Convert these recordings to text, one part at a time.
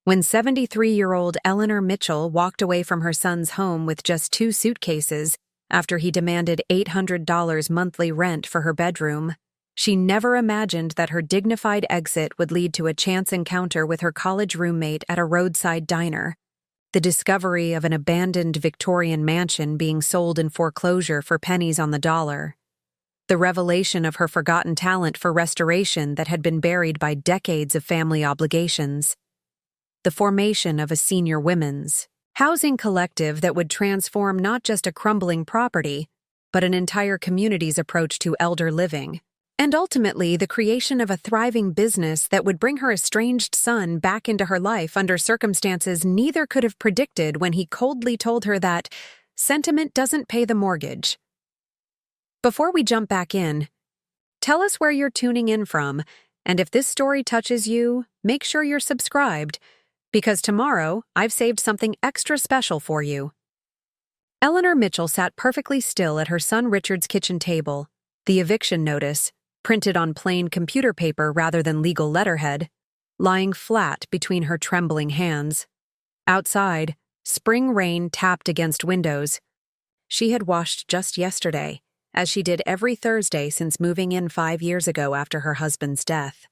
When 73-year-old Eleanor Mitchell walked away from her son's home with just 2 suitcases after he demanded $800 monthly rent for her bedroom, she never imagined that her dignified exit would lead to a chance encounter with her college roommate at a roadside diner. The discovery of an abandoned Victorian mansion being sold in foreclosure for pennies on the dollar. The revelation of her forgotten talent for restoration that had been buried by decades of family obligations. The formation of a senior women's housing collective that would transform not just a crumbling property, but an entire community's approach to elder living. And ultimately, the creation of a thriving business that would bring her estranged son back into her life under circumstances neither could have predicted when he coldly told her that sentiment doesn't pay the mortgage. Before we jump back in, tell us where you're tuning in from, and if this story touches you, make sure you're subscribed, because tomorrow I've saved something extra special for you. Eleanor Mitchell sat perfectly still at her son Richard's kitchen table, the eviction notice, printed on plain computer paper rather than legal letterhead, lying flat between her trembling hands. Outside, spring rain tapped against windows. She had washed just yesterday, as she did every Thursday since moving in 5 years ago after her husband's death.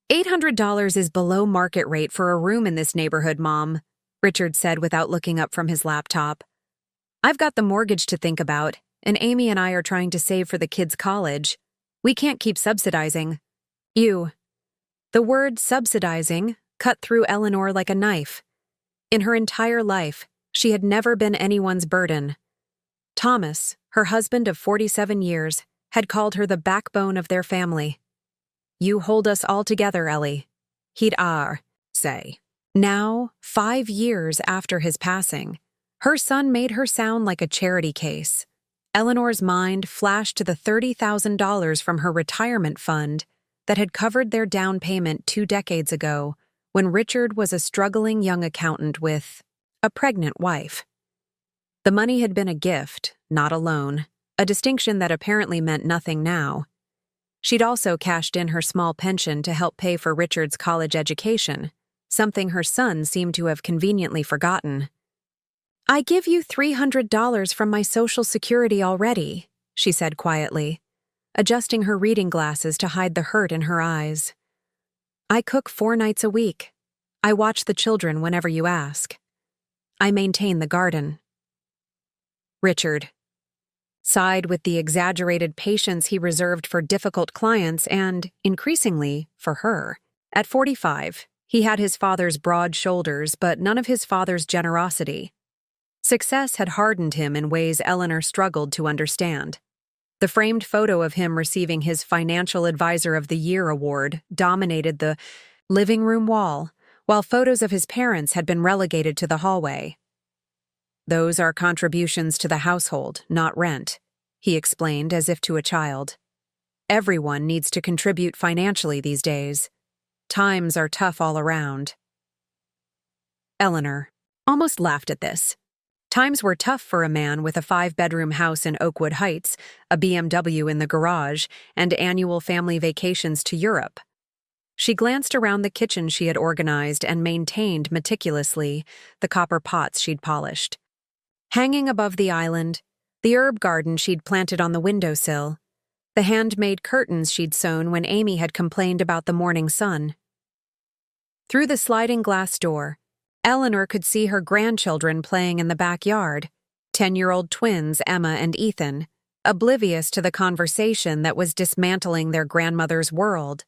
$800 is below market rate for a room in this neighborhood, Mom, Richard said without looking up from his laptop. I've got the mortgage to think about, and Amy and I are trying to save for the kids' college. We can't keep subsidizing. You. The word subsidizing cut through Eleanor like a knife. In her entire life, she had never been anyone's burden. Thomas, her husband of 47 years, had called her the backbone of their family. You hold us all together, Ellie. He'd say. Now, 5 years after his passing, her son made her sound like a charity case. Eleanor's mind flashed to the $30,000 from her retirement fund that had covered their down payment 2 decades ago when Richard was a struggling young accountant with a pregnant wife. The money had been a gift, not a loan, a distinction that apparently meant nothing now. She'd also cashed in her small pension to help pay for Richard's college education, something her son seemed to have conveniently forgotten. I give you $300 from my Social Security already, she said quietly, adjusting her reading glasses to hide the hurt in her eyes. I cook 4 nights a week. I watch the children whenever you ask. I maintain the garden. Richard sighed with the exaggerated patience he reserved for difficult clients and, increasingly, for her. At 45, he had his father's broad shoulders but none of his father's generosity. Success had hardened him in ways Eleanor struggled to understand. The framed photo of him receiving his Financial Advisor of the Year award dominated the living room wall, while photos of his parents had been relegated to the hallway. Those are contributions to the household, not rent, he explained as if to a child. Everyone needs to contribute financially these days. Times are tough all around. Eleanor almost laughed at this. Times were tough for a man with a 5-bedroom house in Oakwood Heights, a BMW in the garage, and annual family vacations to Europe. She glanced around the kitchen she had organized and maintained meticulously, the copper pots she'd polished. Hanging above the island, the herb garden she'd planted on the windowsill, the handmade curtains she'd sewn when Amy had complained about the morning sun. Through the sliding glass door, Eleanor could see her grandchildren playing in the backyard, 10-year-old twins Emma and Ethan, oblivious to the conversation that was dismantling their grandmother's world.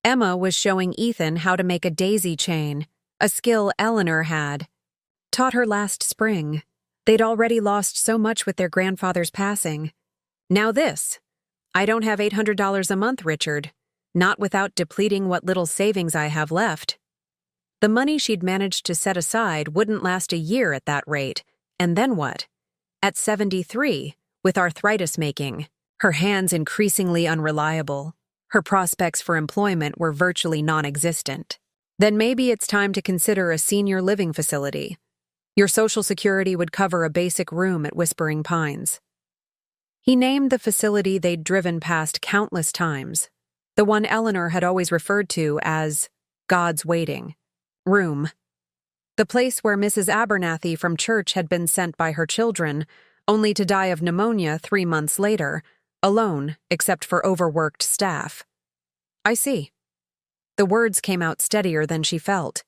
Emma was showing Ethan how to make a daisy chain, a skill Eleanor had taught her last spring. They'd already lost so much with their grandfather's passing. Now this. I don't have $800 a month, Richard, not without depleting what little savings I have left. The money she'd managed to set aside wouldn't last a year at that rate, and then what? At 73, with arthritis making, her hands increasingly unreliable, her prospects for employment were virtually non-existent. Then maybe it's time to consider a senior living facility. Your Social Security would cover a basic room at Whispering Pines. He named the facility they'd driven past countless times, the one Eleanor had always referred to as God's Waiting. Room. The place where Mrs. Abernathy from church had been sent by her children, only to die of pneumonia 3 months later, alone except for overworked staff. I see. The words came out steadier than she felt.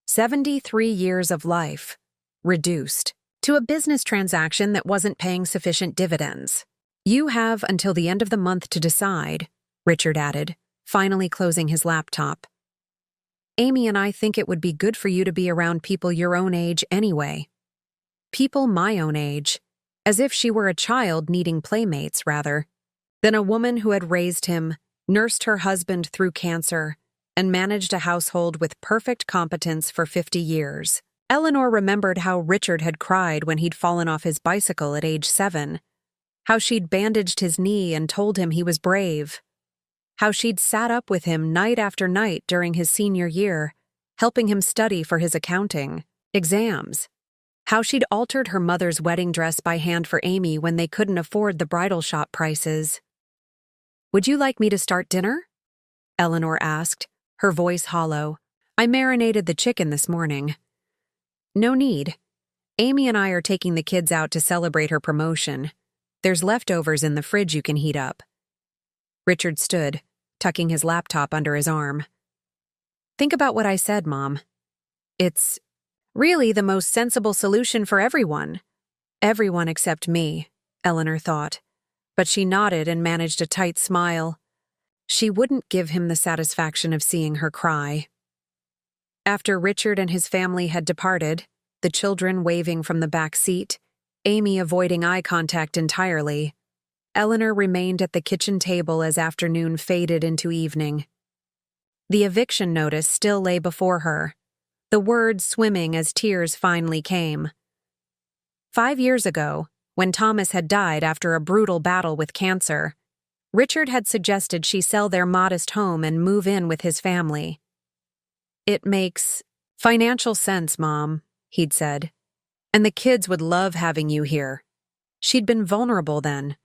73 years of life, reduced to a business transaction that wasn't paying sufficient dividends. You have until the end of the month to decide, Richard added, finally closing his laptop. Amy and I think it would be good for you to be around people your own age anyway. People my own age, as if she were a child needing playmates, rather, than a woman who had raised him, nursed her husband through cancer, and managed a household with perfect competence for 50 years. Eleanor remembered how Richard had cried when he'd fallen off his bicycle at age 7, how she'd bandaged his knee and told him he was brave, how she'd sat up with him night after night during his senior year, helping him study for his accounting exams, how she'd altered her mother's wedding dress by hand for Amy when they couldn't afford the bridal shop prices. "Would you like me to start dinner?" Eleanor asked, her voice hollow. "I marinated the chicken this morning." "No need. Amy and I are taking the kids out to celebrate her promotion. There's leftovers in the fridge you can heat up." Richard stood, tucking his laptop under his arm. "Think about what I said, Mom. It's really the most sensible solution for everyone." Everyone except me, Eleanor thought, but she nodded and managed a tight smile. She wouldn't give him the satisfaction of seeing her cry. After Richard and his family had departed, the children waving from the back seat, Amy avoiding eye contact entirely, Eleanor remained at the kitchen table as afternoon faded into evening. The eviction notice still lay before her, the words swimming as tears finally came. 5 years ago, when Thomas had died after a brutal battle with cancer, Richard had suggested she sell their modest home and move in with his family. "It makes financial sense, Mom," he'd said, "and the kids would love having you here." She'd been vulnerable then,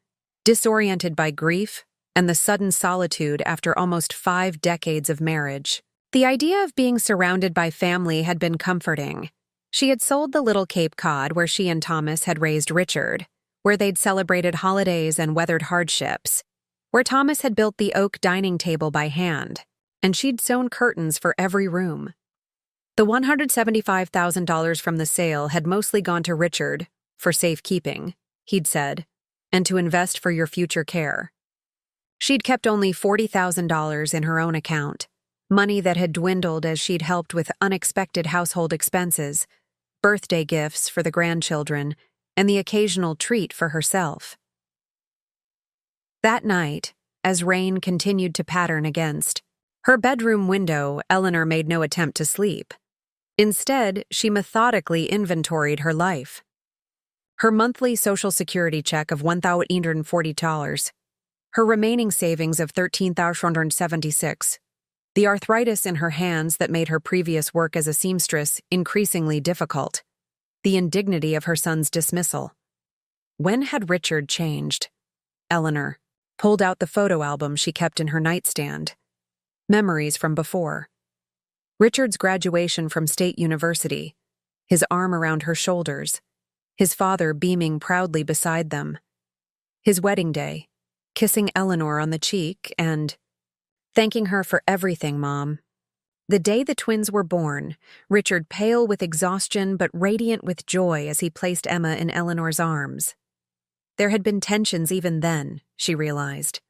disoriented by grief and the sudden solitude after almost 5 decades of marriage. The idea of being surrounded by family had been comforting. She had sold the little Cape Cod where she and Thomas had raised Richard, where they'd celebrated holidays and weathered hardships, where Thomas had built the oak dining table by hand, and she'd sewn curtains for every room. The $175,000 from the sale had mostly gone to Richard, for safekeeping, he'd said, and to invest for your future care. She'd kept only $40,000 in her own account, money that had dwindled as she'd helped with unexpected household expenses, birthday gifts for the grandchildren, and the occasional treat for herself. That night, as rain continued to pattern against her bedroom window, Eleanor made no attempt to sleep. Instead, she methodically inventoried her life. Her monthly Social Security check of $1,840, her remaining savings of $13,476, the arthritis in her hands that made her previous work as a seamstress increasingly difficult, the indignity of her son's dismissal. When had Richard changed? Eleanor pulled out the photo album she kept in her nightstand. Memories from before. Richard's graduation from State University, his arm around her shoulders, his father beaming proudly beside them. His wedding day, kissing Eleanor on the cheek and thanking her for everything, Mom. The day the twins were born, Richard pale with exhaustion but radiant with joy as he placed Emma in Eleanor's arms. There had been tensions even then, she realized.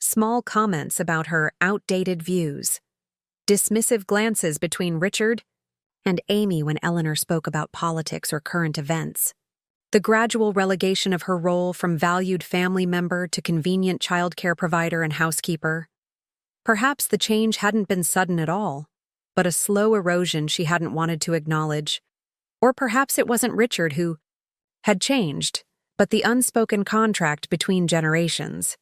Small comments about her outdated views. Dismissive glances between Richard and Amy when Eleanor spoke about politics or current events. The gradual relegation of her role from valued family member to convenient childcare provider and housekeeper. Perhaps the change hadn't been sudden at all, but a slow erosion she hadn't wanted to acknowledge. Or perhaps it wasn't Richard who had changed, but the unspoken contract between generations.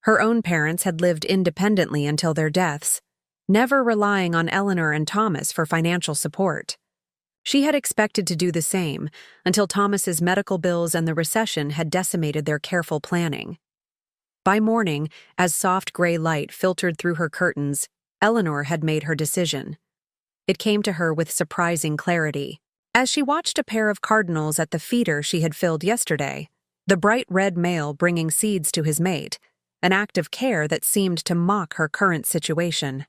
Her own parents had lived independently until their deaths, never relying on Eleanor and Thomas for financial support. She had expected to do the same until Thomas's medical bills and the recession had decimated their careful planning. By morning, as soft gray light filtered through her curtains, Eleanor had made her decision. It came to her with surprising clarity. As she watched a pair of cardinals at the feeder she had filled yesterday, the bright red male bringing seeds to his mate, an act of care that seemed to mock her current situation.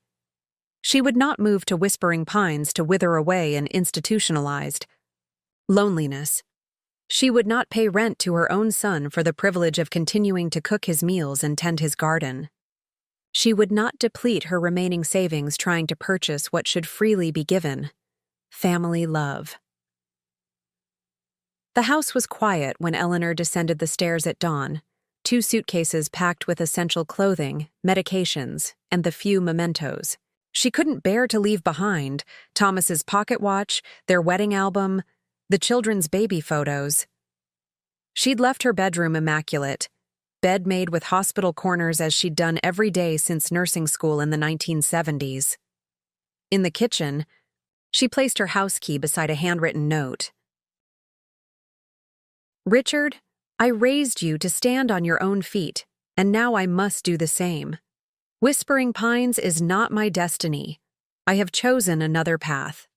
She would not move to Whispering Pines to wither away in institutionalized loneliness. She would not pay rent to her own son for the privilege of continuing to cook his meals and tend his garden. She would not deplete her remaining savings trying to purchase what should freely be given: family love. The house was quiet when Eleanor descended the stairs at dawn, 2 suitcases packed with essential clothing, medications, and the few mementos she couldn't bear to leave behind: Thomas's pocket watch, their wedding album, the children's baby photos. She'd left her bedroom immaculate, bed made with hospital corners as she'd done every day since nursing school in the 1970s. In the kitchen, she placed her house key beside a handwritten note. "Richard, I raised you to stand on your own feet, and now I must do the same. Whispering Pines is not my destiny. I have chosen another path.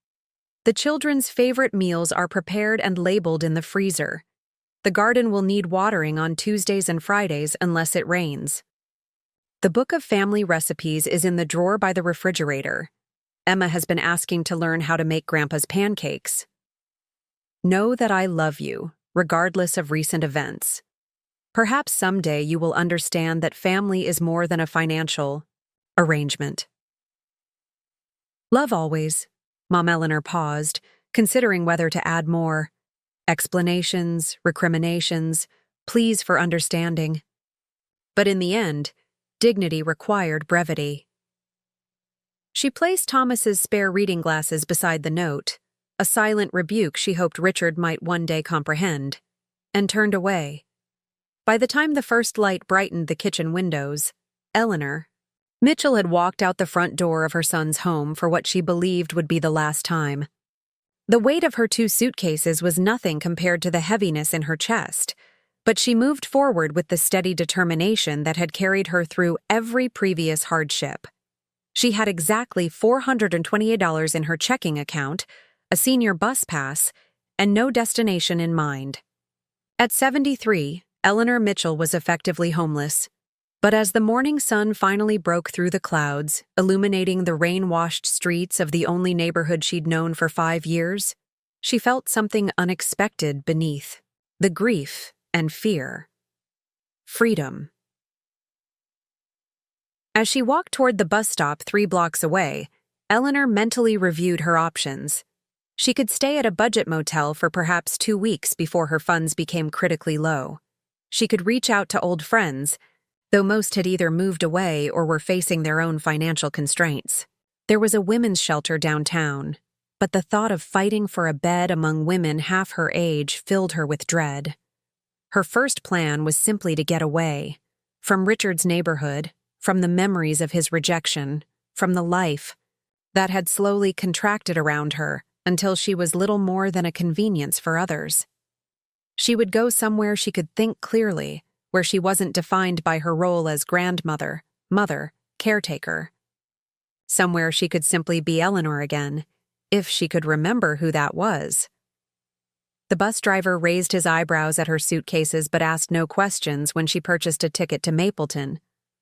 The children's favorite meals are prepared and labeled in the freezer. The garden will need watering on Tuesdays and Fridays unless it rains. The book of family recipes is in the drawer by the refrigerator. Emma has been asking to learn how to make Grandpa's pancakes. Know that I love you, regardless of recent events. Perhaps someday you will understand that family is more than a financial arrangement. Love always." Mom Eleanor paused, considering whether to add more explanations, recriminations, pleas for understanding. But in the end, dignity required brevity. She placed Thomas's spare reading glasses beside the note, a silent rebuke she hoped Richard might one day comprehend, and turned away. By the time the first light brightened the kitchen windows, Eleanor Mitchell had walked out the front door of her son's home for what she believed would be the last time. The weight of her 2 suitcases was nothing compared to the heaviness in her chest, but she moved forward with the steady determination that had carried her through every previous hardship. She had exactly $428 in her checking account, a senior bus pass, and no destination in mind. At 73, Eleanor Mitchell was effectively homeless. But as the morning sun finally broke through the clouds, illuminating the rain-washed streets of the only neighborhood she'd known for 5 years, she felt something unexpected beneath: the grief and fear. Freedom. As she walked toward the bus stop 3 blocks away, Eleanor mentally reviewed her options. She could stay at a budget motel for perhaps 2 weeks before her funds became critically low. She could reach out to old friends, though most had either moved away or were facing their own financial constraints. There was a women's shelter downtown, but the thought of fighting for a bed among women half her age filled her with dread. Her first plan was simply to get away, from Richard's neighborhood, from the memories of his rejection, from the life that had slowly contracted around her until she was little more than a convenience for others. She would go somewhere she could think clearly, where she wasn't defined by her role as grandmother, mother, caretaker. Somewhere she could simply be Eleanor again, if she could remember who that was. The bus driver raised his eyebrows at her suitcases but asked no questions when she purchased a ticket to Mapleton,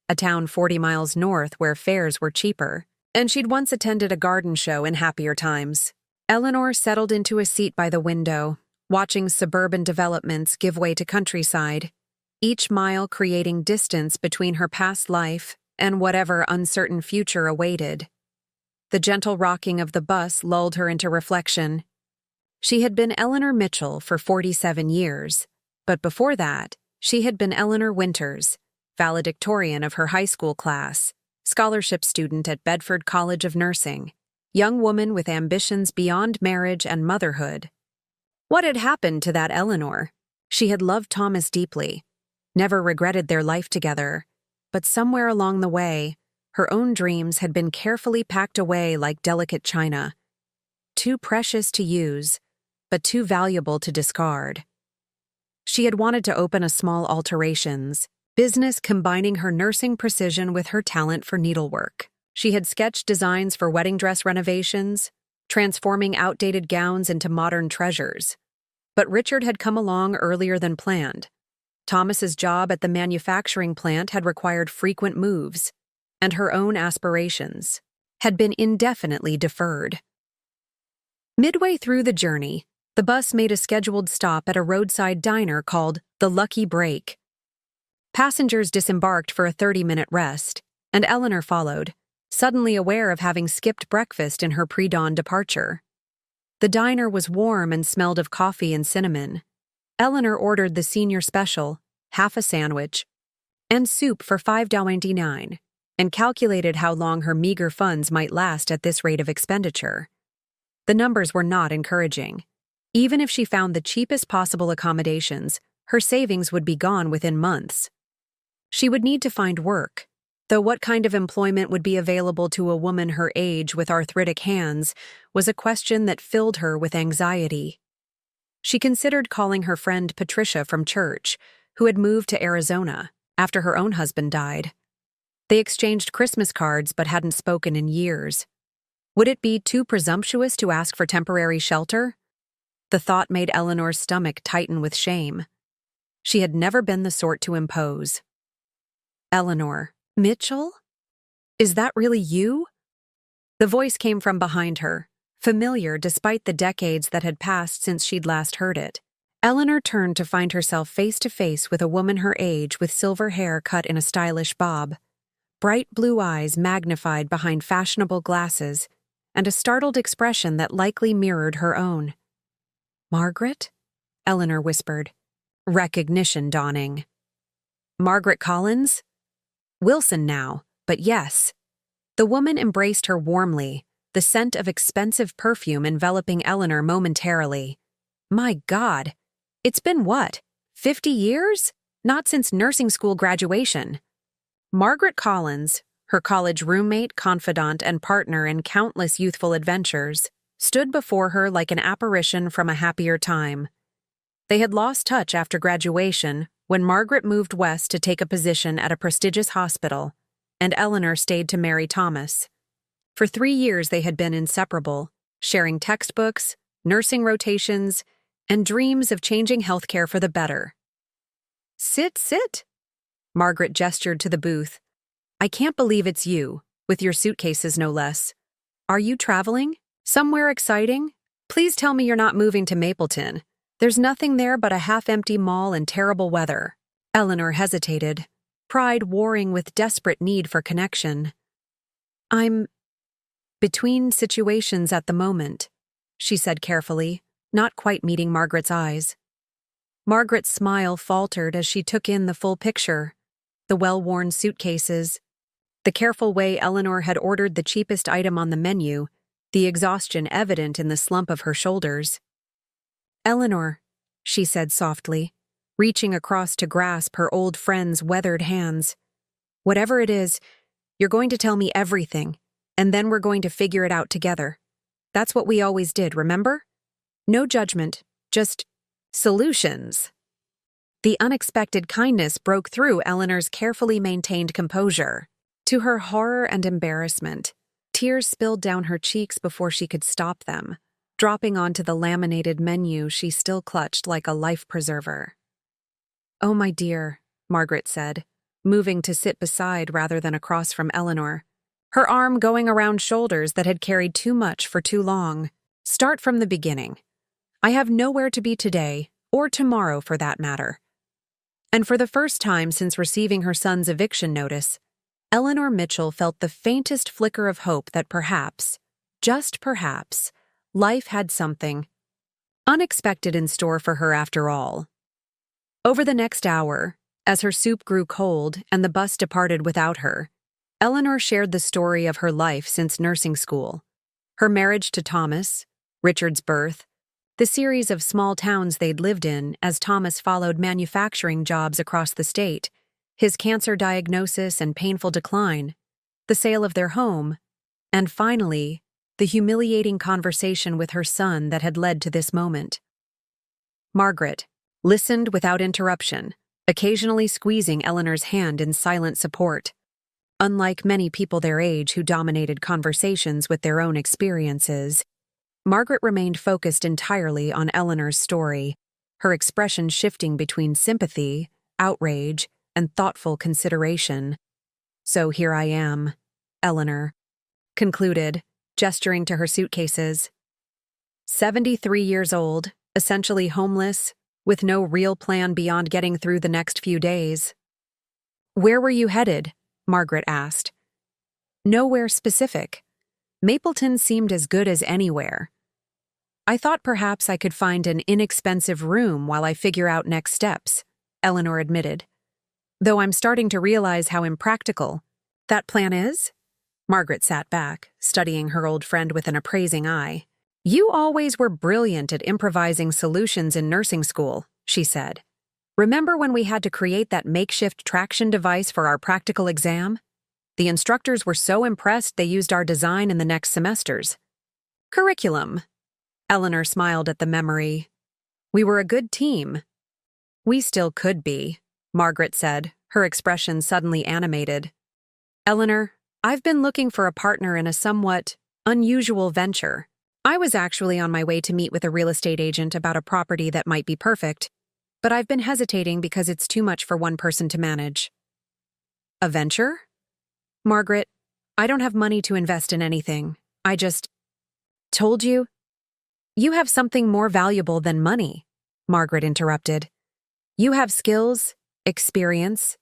a town 40 miles north where fares were cheaper, and she'd once attended a garden show in happier times. Eleanor settled into a seat by the window, watching suburban developments give way to countryside, each mile creating distance between her past life and whatever uncertain future awaited. The gentle rocking of the bus lulled her into reflection. She had been Eleanor Mitchell for 47 years, but before that, she had been Eleanor Winters, valedictorian of her high school class, scholarship student at Bedford College of Nursing, young woman with ambitions beyond marriage and motherhood. What had happened to that Eleanor? She had loved Thomas deeply, never regretted their life together, but somewhere along the way, her own dreams had been carefully packed away like delicate china, too precious to use, but too valuable to discard. She had wanted to open a small alterations business combining her nursing precision with her talent for needlework. She had sketched designs for wedding dress renovations, transforming outdated gowns into modern treasures. But Richard had come along earlier than planned. Thomas's job at the manufacturing plant had required frequent moves, and her own aspirations had been indefinitely deferred. Midway through the journey, the bus made a scheduled stop at a roadside diner called the Lucky Break. Passengers disembarked for a 30-minute rest, and Eleanor followed, suddenly aware of having skipped breakfast in her pre-dawn departure. The diner was warm and smelled of coffee and cinnamon. Eleanor ordered the senior special, half a sandwich, and soup for $5.99, and calculated how long her meager funds might last at this rate of expenditure. The numbers were not encouraging. Even if she found the cheapest possible accommodations, her savings would be gone within months. She would need to find work, though what kind of employment would be available to a woman her age with arthritic hands was a question that filled her with anxiety. She considered calling her friend Patricia from church, who had moved to Arizona after her own husband died. They exchanged Christmas cards but hadn't spoken in years. Would it be too presumptuous to ask for temporary shelter? The thought made Eleanor's stomach tighten with shame. She had never been the sort to impose. "Eleanor Mitchell? Is that really you?" The voice came from behind her, familiar despite the decades that had passed since she'd last heard it. Eleanor turned to find herself face to face with a woman her age with silver hair cut in a stylish bob, bright blue eyes magnified behind fashionable glasses, and a startled expression that likely mirrored her own. "Margaret?" Eleanor whispered, recognition dawning. "Margaret Collins?" "Wilson now, but yes." The woman embraced her warmly, the scent of expensive perfume enveloping Eleanor momentarily. "My God, it's been what, 50 years? Not since nursing school graduation." Margaret Collins, her college roommate, confidant, and partner in countless youthful adventures, stood before her like an apparition from a happier time. They had lost touch after graduation when Margaret moved west to take a position at a prestigious hospital, and Eleanor stayed to marry Thomas. For 3 years they had been inseparable, sharing textbooks, nursing rotations, and dreams of changing healthcare for the better. "Sit, sit." Margaret gestured to the booth. "I can't believe it's you, with your suitcases no less. Are you traveling? Somewhere exciting? Please tell me you're not moving to Mapleton. There's nothing there but a half-empty mall and terrible weather." Eleanor hesitated, pride warring with desperate need for connection. "I'm between situations at the moment," she said carefully, not quite meeting Margaret's eyes. Margaret's smile faltered as she took in the full picture, the well-worn suitcases, the careful way Eleanor had ordered the cheapest item on the menu, the exhaustion evident in the slump of her shoulders. "Eleanor," she said softly, reaching across to grasp her old friend's weathered hands. "Whatever it is, you're going to tell me everything, and then we're going to figure it out together. That's what we always did, remember? No judgment, just solutions." The unexpected kindness broke through Eleanor's carefully maintained composure. To her horror and embarrassment, tears spilled down her cheeks before she could stop them, dropping onto the laminated menu she still clutched like a life preserver. "Oh, my dear," Margaret said, moving to sit beside rather than across from Eleanor, her arm going around shoulders that had carried too much for too long. "Start from the beginning. I have nowhere to be today, or tomorrow for that matter." And for the first time since receiving her son's eviction notice, Eleanor Mitchell felt the faintest flicker of hope that perhaps, just perhaps, life had something unexpected in store for her after all. Over the next hour, as her soup grew cold and the bus departed without her, Eleanor shared the story of her life since nursing school. Her marriage to Thomas, Richard's birth, the series of small towns they'd lived in as Thomas followed manufacturing jobs across the state, his cancer diagnosis and painful decline, the sale of their home, and finally, the humiliating conversation with her son that had led to this moment. Margaret listened without interruption, occasionally squeezing Eleanor's hand in silent support. Unlike many people their age who dominated conversations with their own experiences, Margaret remained focused entirely on Eleanor's story, her expression shifting between sympathy, outrage, and thoughtful consideration. "So here I am," Eleanor concluded, gesturing to her suitcases. 73 years old, essentially homeless, with no real plan beyond getting through the next few days. "Where were you headed?" Margaret asked. "Nowhere specific. Mapleton seemed as good as anywhere. I thought perhaps I could find an inexpensive room while I figure out next steps," Eleanor admitted. "Though I'm starting to realize how impractical that plan is." Margaret sat back, studying her old friend with an appraising eye. "You always were brilliant at improvising solutions in nursing school," she said. "Remember when we had to create that makeshift traction device for our practical exam? The instructors were so impressed they used our design in the next semesters." "Curriculum." Eleanor smiled at the memory. "We were a good team." "We still could be," Margaret said, her expression suddenly animated. "Eleanor, I've been looking for a partner in a somewhat unusual venture. I was actually on my way to meet with a real estate agent about a property that might be perfect, but I've been hesitating because it's too much for one person to manage." "A venture?" "Margaret, I don't have money to invest in anything. I just told you." "You have something more valuable than money," Margaret interrupted. "You have skills, experience,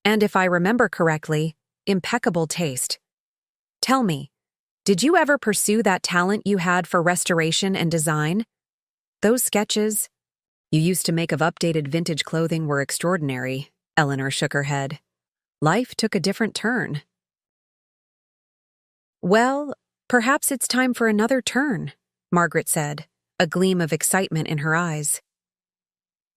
and if I remember correctly, impeccable taste. Tell me, did you ever pursue that talent you had for restoration and design? Those sketches you used to make of updated vintage clothing were extraordinary." Eleanor shook her head. "Life took a different turn." "Well, perhaps it's time for another turn," Margaret said, a gleam of excitement in her eyes.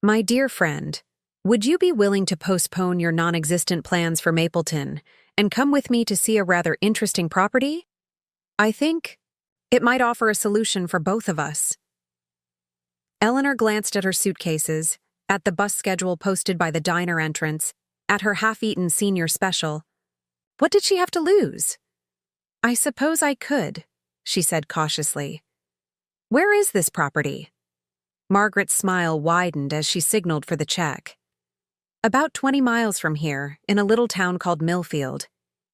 "My dear friend, would you be willing to postpone your non-existent plans for Mapleton and come with me to see a rather interesting property? I think it might offer a solution for both of us." Eleanor glanced at her suitcases, at the bus schedule posted by the diner entrance, at her half-eaten senior special. What did she have to lose? "I suppose I could," she said cautiously. "Where is this property?" Margaret's smile widened as she signaled for the check. "About 20 miles from here, in a little town called Millfield.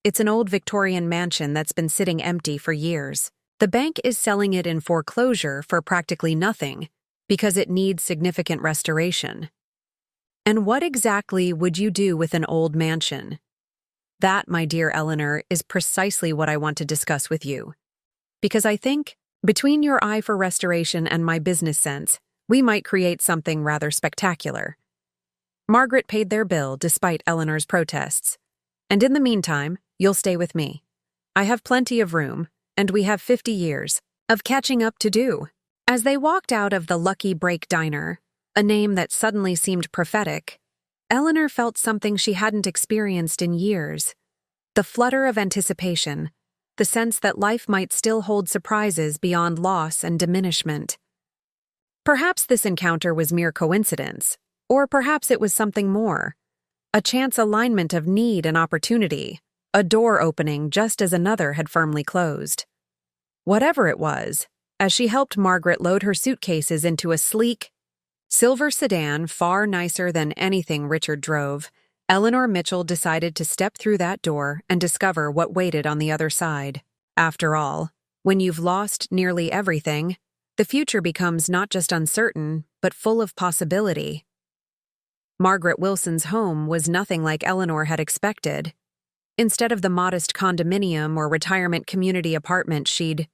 It's an old Victorian mansion that's been sitting empty for years. The bank is selling it in foreclosure for practically nothing, because it needs significant restoration." "And what exactly would you do with an old mansion?" "That, my dear Eleanor, is precisely what I want to discuss with you. Because I think, between your eye for restoration and my business sense, we might create something rather spectacular." Margaret paid their bill despite Eleanor's protests. "And in the meantime, you'll stay with me. I have plenty of room, and we have 50 years of catching up to do." As they walked out of the Lucky Break Diner, a name that suddenly seemed prophetic, Eleanor felt something she hadn't experienced in years. The flutter of anticipation, the sense that life might still hold surprises beyond loss and diminishment. Perhaps this encounter was mere coincidence, or perhaps it was something more. A chance alignment of need and opportunity, a door opening just as another had firmly closed. Whatever it was, as she helped Margaret load her suitcases into a sleek, silver sedan far nicer than anything Richard drove, Eleanor Mitchell decided to step through that door and discover what waited on the other side. After all, when you've lost nearly everything, the future becomes not just uncertain, but full of possibility. Margaret Wilson's home was nothing like Eleanor had expected. Instead of the modest condominium or retirement community apartment she'd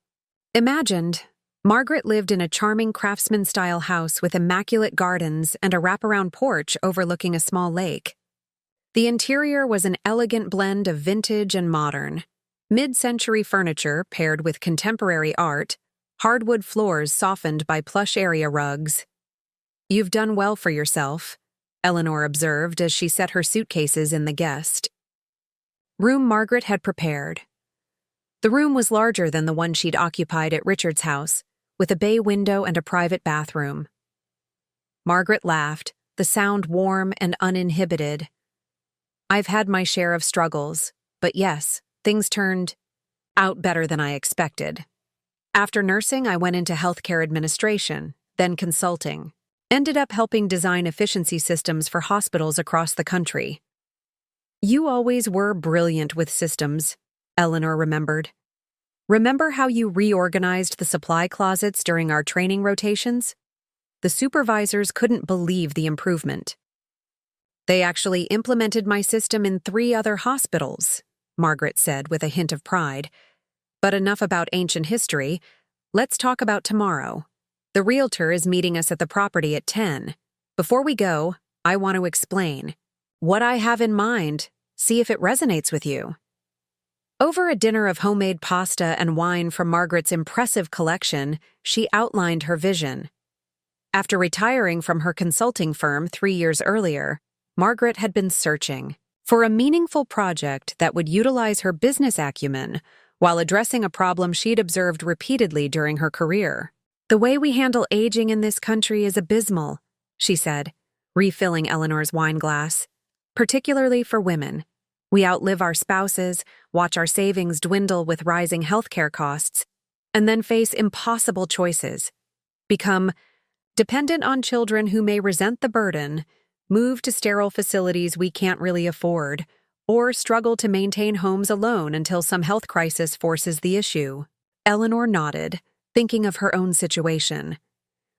imagined, Margaret lived in a charming craftsman-style house with immaculate gardens and a wraparound porch overlooking a small lake. The interior was an elegant blend of vintage and modern. Mid-century furniture paired with contemporary art, hardwood floors softened by plush area rugs. "You've done well for yourself," Eleanor observed as she set her suitcases in the guest room Margaret had prepared. The room was larger than the one she'd occupied at Richard's house, with a bay window and a private bathroom. Margaret laughed, the sound warm and uninhibited. "I've had my share of struggles, but yes, things turned out better than I expected." After nursing, I went into healthcare administration, then consulting. Ended up helping design efficiency systems for hospitals across the country. You always were brilliant with systems, Eleanor remembered. Remember how you reorganized the supply closets during our training rotations? The supervisors couldn't believe the improvement. They actually implemented my system in 3 other hospitals, Margaret said with a hint of pride. But enough about ancient history. Let's talk about tomorrow. The realtor is meeting us at the property at 10. Before we go, I want to explain what I have in mind. See if it resonates with you. Over a dinner of homemade pasta and wine from Margaret's impressive collection, she outlined her vision. After retiring from her consulting firm 3 years earlier, Margaret had been searching for a meaningful project that would utilize her business acumen while addressing a problem she'd observed repeatedly during her career. The way we handle aging in this country is abysmal, she said, refilling Eleanor's wine glass. Particularly for women. We outlive our spouses, watch our savings dwindle with rising healthcare costs, and then face impossible choices. Become dependent on children who may resent the burden, move to sterile facilities we can't really afford, or struggle to maintain homes alone until some health crisis forces the issue. Eleanor nodded, thinking of her own situation.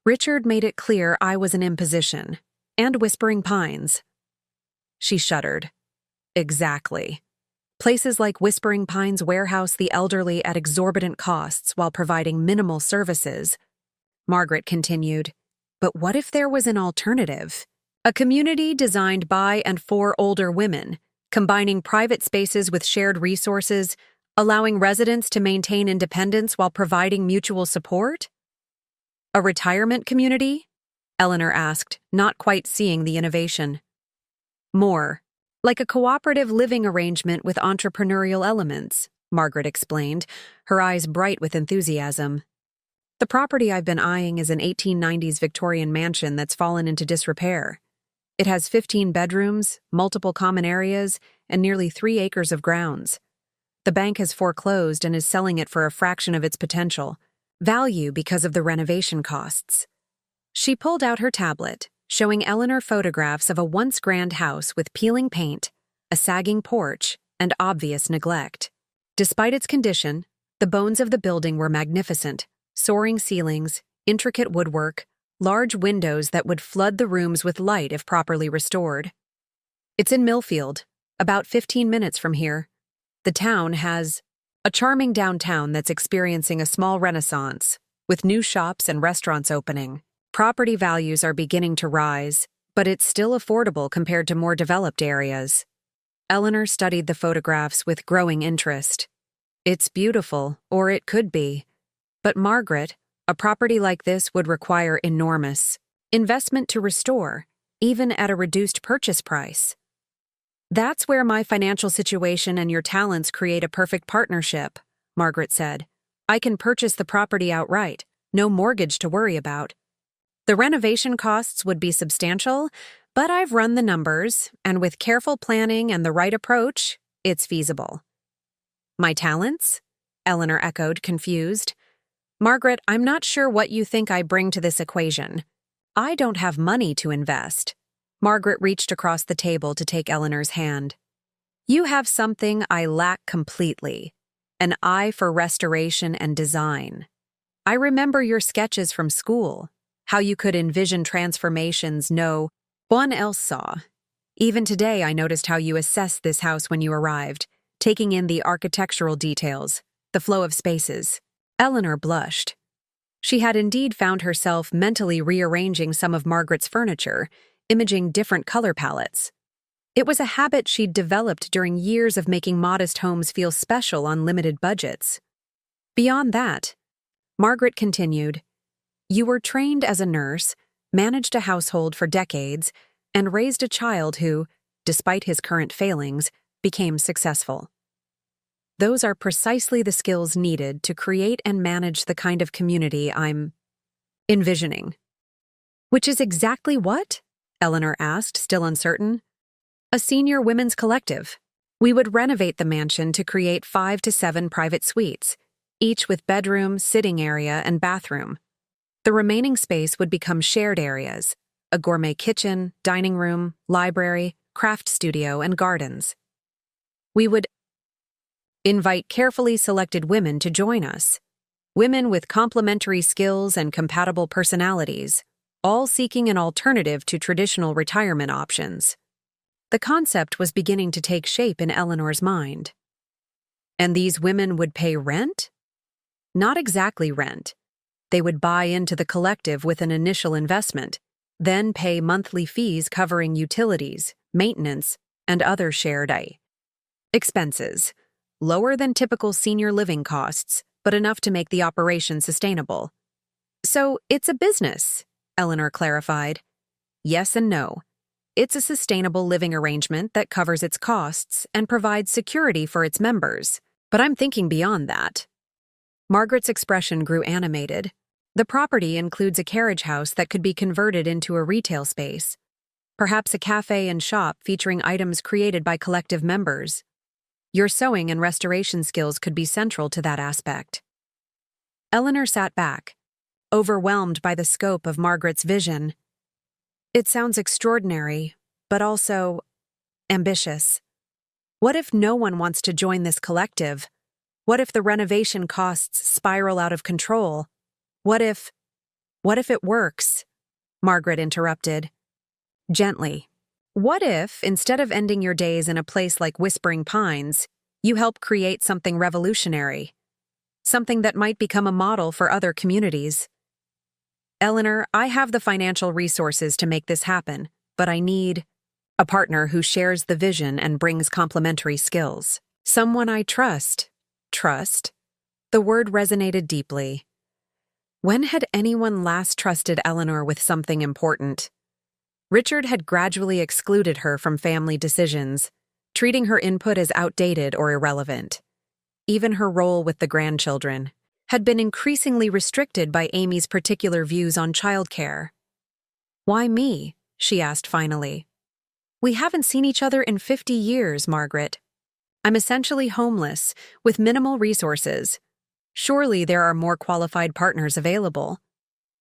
Richard made it clear I was an imposition, and Whispering Pines. She shuddered. Exactly. Places like Whispering Pines warehouse the elderly at exorbitant costs while providing minimal services. Margaret continued, but what if there was an alternative? A community designed by and for older women, combining private spaces with shared resources, allowing residents to maintain independence while providing mutual support? A retirement community? Eleanor asked, not quite seeing the innovation. More, like a cooperative living arrangement with entrepreneurial elements, Margaret explained, her eyes bright with enthusiasm. The property I've been eyeing is an 1890s Victorian mansion that's fallen into disrepair. It has 15 bedrooms, multiple common areas, and nearly 3 acres of grounds. The bank has foreclosed and is selling it for a fraction of its potential value because of the renovation costs. She pulled out her tablet, showing Eleanor photographs of a once grand house with peeling paint, a sagging porch, and obvious neglect. Despite its condition, the bones of the building were magnificent, soaring ceilings, intricate woodwork, large windows that would flood the rooms with light if properly restored. It's in Millfield, about 15 minutes from here. The town has a charming downtown that's experiencing a small renaissance, with new shops and restaurants opening. Property values are beginning to rise, but it's still affordable compared to more developed areas. Eleanor studied the photographs with growing interest. It's beautiful, or it could be. But Margaret, a property like this would require enormous investment to restore, even at a reduced purchase price. That's where my financial situation and your talents create a perfect partnership, Margaret said. I can purchase the property outright, no mortgage to worry about. The renovation costs would be substantial, but I've run the numbers, and with careful planning and the right approach, it's feasible. My talents? Eleanor echoed, confused. Margaret, I'm not sure what you think I bring to this equation. I don't have money to invest. Margaret reached across the table to take Eleanor's hand. You have something I lack completely, an eye for restoration and design. I remember your sketches from school, how you could envision transformations no one else saw. Even today I noticed how you assessed this house when you arrived, taking in the architectural details, the flow of spaces. Eleanor blushed. She had indeed found herself mentally rearranging some of Margaret's furniture, imaging different color palettes. It was a habit she'd developed during years of making modest homes feel special on limited budgets. Beyond that, Margaret continued, you were trained as a nurse, managed a household for decades, and raised a child who, despite his current failings, became successful. Those are precisely the skills needed to create and manage the kind of community I'm envisioning. Which is exactly what? Eleanor asked, still uncertain. A senior women's collective. We would renovate the mansion to create 5 to 7 private suites, each with bedroom, sitting area, and bathroom. The remaining space would become shared areas: a gourmet kitchen, dining room, library, craft studio, and gardens. We would invite carefully selected women to join us, women with complementary skills and compatible personalities, all seeking an alternative to traditional retirement options. The concept was beginning to take shape in Eleanor's mind. And these women would pay rent? Not exactly rent. They would buy into the collective with an initial investment, then pay monthly fees covering utilities, maintenance, and other shared expenses, lower than typical senior living costs, but enough to make the operation sustainable. So it's a business, Eleanor clarified. Yes and no. It's a sustainable living arrangement that covers its costs and provides security for its members. But I'm thinking beyond that. Margaret's expression grew animated. The property includes a carriage house that could be converted into a retail space, perhaps a cafe and shop featuring items created by collective members. Your sewing and restoration skills could be central to that aspect. Eleanor sat back, overwhelmed by the scope of Margaret's vision. It sounds extraordinary, but also ambitious. What if no one wants to join this collective? What if the renovation costs spiral out of control? What if it works? Margaret interrupted. Gently. What if, instead of ending your days in a place like Whispering Pines, you help create something revolutionary? Something that might become a model for other communities? Eleanor, I have the financial resources to make this happen, but I need a partner who shares the vision and brings complementary skills. Someone I trust. Trust? The word resonated deeply. When had anyone last trusted Eleanor with something important? Richard had gradually excluded her from family decisions, treating her input as outdated or irrelevant. Even her role with the grandchildren had been increasingly restricted by Amy's particular views on childcare. Why me? She asked finally. We haven't seen each other in 50 years, Margaret. I'm essentially homeless, with minimal resources. Surely there are more qualified partners available.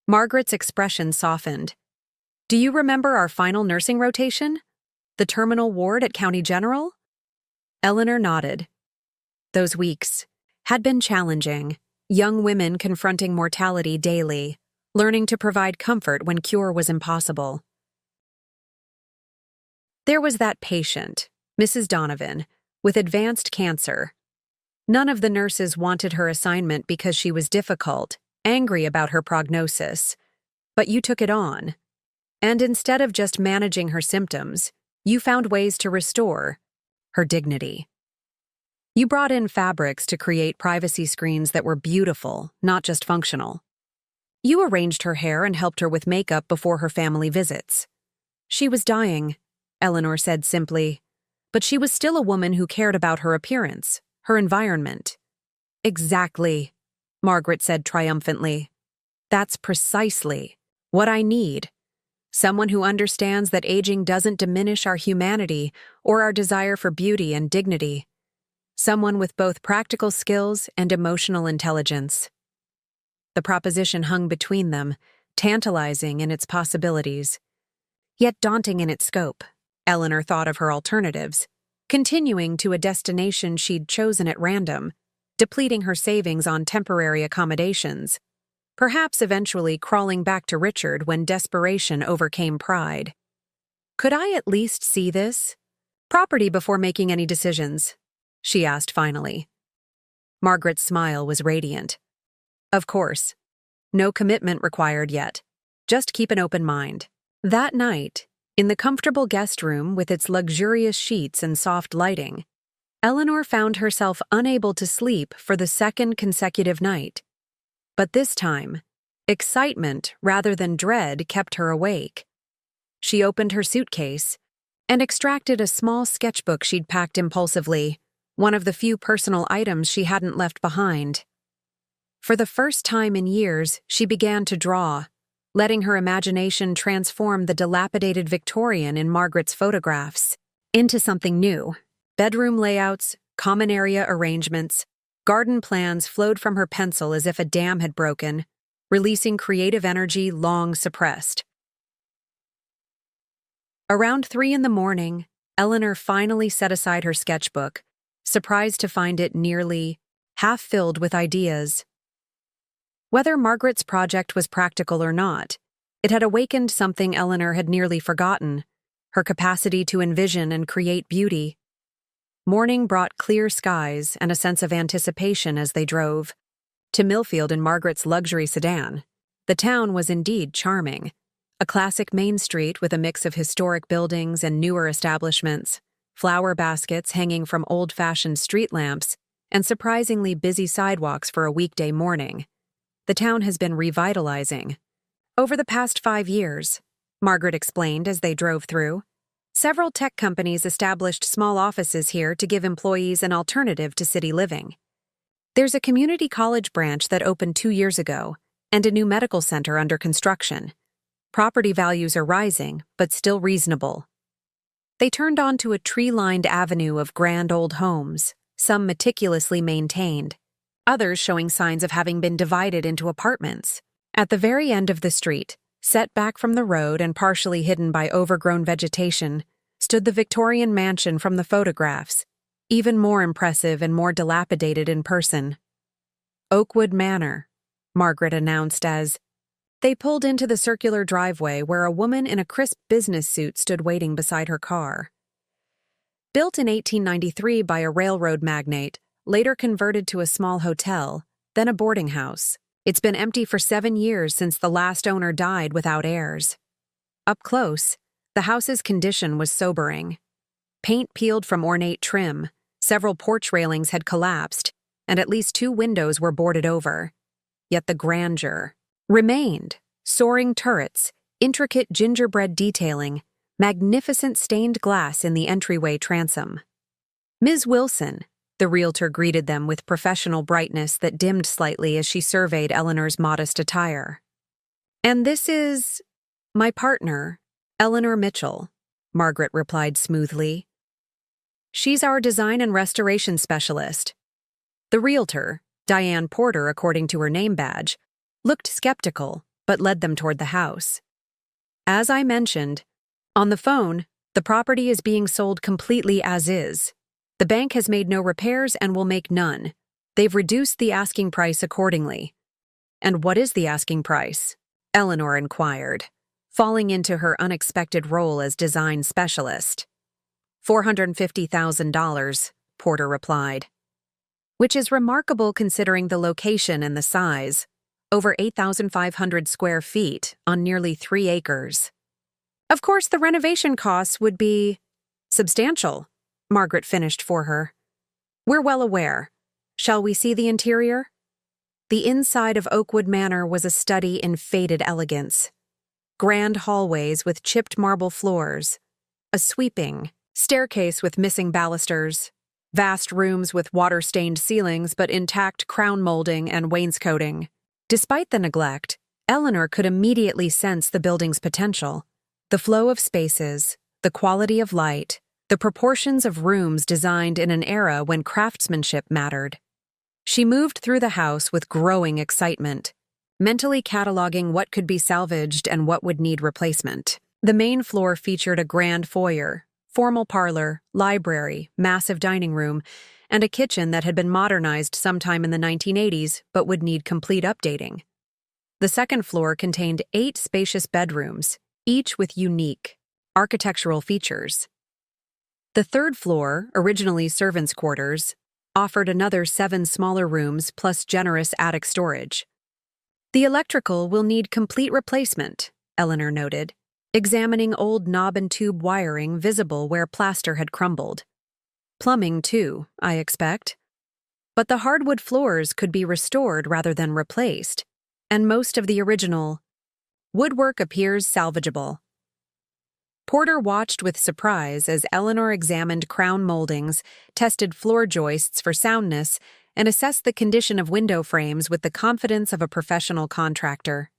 Margaret's expression softened. Do you remember our final nursing rotation? The terminal ward at County General? Eleanor nodded. Those weeks had been challenging. Young women confronting mortality daily, learning to provide comfort when cure was impossible. There was that patient, Mrs. Donovan, with advanced cancer. None of the nurses wanted her assignment because she was difficult, angry about her prognosis. But you took it on. And instead of just managing her symptoms, you found ways to restore her dignity. You brought in fabrics to create privacy screens that were beautiful, not just functional. You arranged her hair and helped her with makeup before her family visits. She was dying, Eleanor said simply, but she was still a woman who cared about her appearance, her environment. Exactly, Margaret said triumphantly. That's precisely what I need. Someone who understands that aging doesn't diminish our humanity or our desire for beauty and dignity. Someone with both practical skills and emotional intelligence. The proposition hung between them, tantalizing in its possibilities, yet daunting in its scope. Eleanor thought of her alternatives, continuing to a destination she'd chosen at random, depleting her savings on temporary accommodations, perhaps eventually crawling back to Richard when desperation overcame pride. Could I at least see this property before making any decisions? She asked finally. Margaret's smile was radiant. Of course. No commitment required yet. Just keep an open mind. That night, in the comfortable guest room with its luxurious sheets and soft lighting, Eleanor found herself unable to sleep for the second consecutive night. But this time, excitement rather than dread kept her awake. She opened her suitcase and extracted a small sketchbook she'd packed impulsively, one of the few personal items she hadn't left behind. For the first time in years, she began to draw, letting her imagination transform the dilapidated Victorian in Margaret's photographs into something new. Bedroom layouts, common area arrangements, Garden plans flowed from her pencil as if a dam had broken, releasing creative energy long suppressed. Around 3 in the morning, Eleanor finally set aside her sketchbook, surprised to find it nearly half-filled with ideas. Whether Margaret's project was practical or not, it had awakened something Eleanor had nearly forgotten, her capacity to envision and create beauty. Morning brought clear skies and a sense of anticipation as they drove to Millfield in Margaret's luxury sedan. The town was indeed charming. A classic main street with a mix of historic buildings and newer establishments, flower baskets hanging from old-fashioned street lamps, and surprisingly busy sidewalks for a weekday morning. The town has been revitalizing. Over the past 5 years, Margaret explained as they drove through, several tech companies established small offices here to give employees an alternative to city living. There's a community college branch that opened 2 years ago, and a new medical center under construction. Property values are rising, but still reasonable. They turned onto a tree-lined avenue of grand old homes, some meticulously maintained, others showing signs of having been divided into apartments. At the very end of the street, set back from the road and partially hidden by overgrown vegetation, stood the Victorian mansion from the photographs, even more impressive and more dilapidated in person. Oakwood Manor, Margaret announced as they pulled into the circular driveway where a woman in a crisp business suit stood waiting beside her car. Built in 1893 by a railroad magnate, later converted to a small hotel, then a boarding house. It's been empty for 7 years since the last owner died without heirs. Up close, the house's condition was sobering. Paint peeled from ornate trim, several porch railings had collapsed, and at least 2 windows were boarded over. Yet the grandeur remained: soaring turrets, intricate gingerbread detailing, magnificent stained glass in the entryway transom. Ms. Wilson, the realtor greeted them with professional brightness that dimmed slightly as she surveyed Eleanor's modest attire. "And this is my partner, Eleanor Mitchell," Margaret replied smoothly. "She's our design and restoration specialist." The realtor, Diane Porter according to her name badge, looked skeptical, but led them toward the house. "As I mentioned, on the phone, the property is being sold completely as is. The bank has made no repairs and will make none. They've reduced the asking price accordingly." "And what is the asking price?" Eleanor inquired, falling into her unexpected role as design specialist. $450,000, Porter replied. "Which is remarkable considering the location and the size. Over 8,500 square feet on nearly 3 acres. Of course, the renovation costs would be substantial," Margaret finished for her. "We're well aware. Shall we see the interior?" The inside of Oakwood Manor was a study in faded elegance. Grand hallways with chipped marble floors, a sweeping staircase with missing balusters, vast rooms with water-stained ceilings but intact crown molding and wainscoting. Despite the neglect, Eleanor could immediately sense the building's potential. The flow of spaces, the quality of light, the proportions of rooms designed in an era when craftsmanship mattered. She moved through the house with growing excitement, mentally cataloging what could be salvaged and what would need replacement. The main floor featured a grand foyer, formal parlor, library, massive dining room, and a kitchen that had been modernized sometime in the 1980s but would need complete updating. The second floor contained 8 spacious bedrooms, each with unique architectural features. The third floor, originally servants' quarters, offered another 7 smaller rooms plus generous attic storage. "The electrical will need complete replacement," Eleanor noted, examining old knob and tube wiring visible where plaster had crumbled. "Plumbing, too, I expect. But the hardwood floors could be restored rather than replaced, and most of the original woodwork appears salvageable." Porter watched with surprise as Eleanor examined crown moldings, tested floor joists for soundness, and assessed the condition of window frames with the confidence of a professional contractor.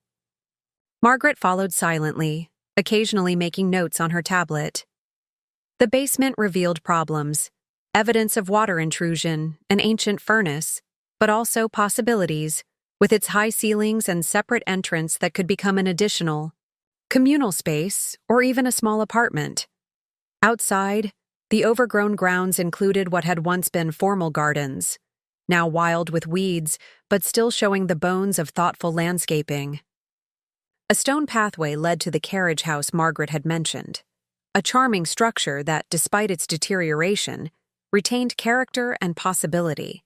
Margaret followed silently, occasionally making notes on her tablet. The basement revealed problems: evidence of water intrusion, an ancient furnace, but also possibilities, with its high ceilings and separate entrance that could become an additional communal space or even a small apartment. Outside, the overgrown grounds included what had once been formal gardens, now wild with weeds, but still showing the bones of thoughtful landscaping. A stone pathway led to the carriage house Margaret had mentioned, a charming structure that, despite its deterioration, retained character and possibility.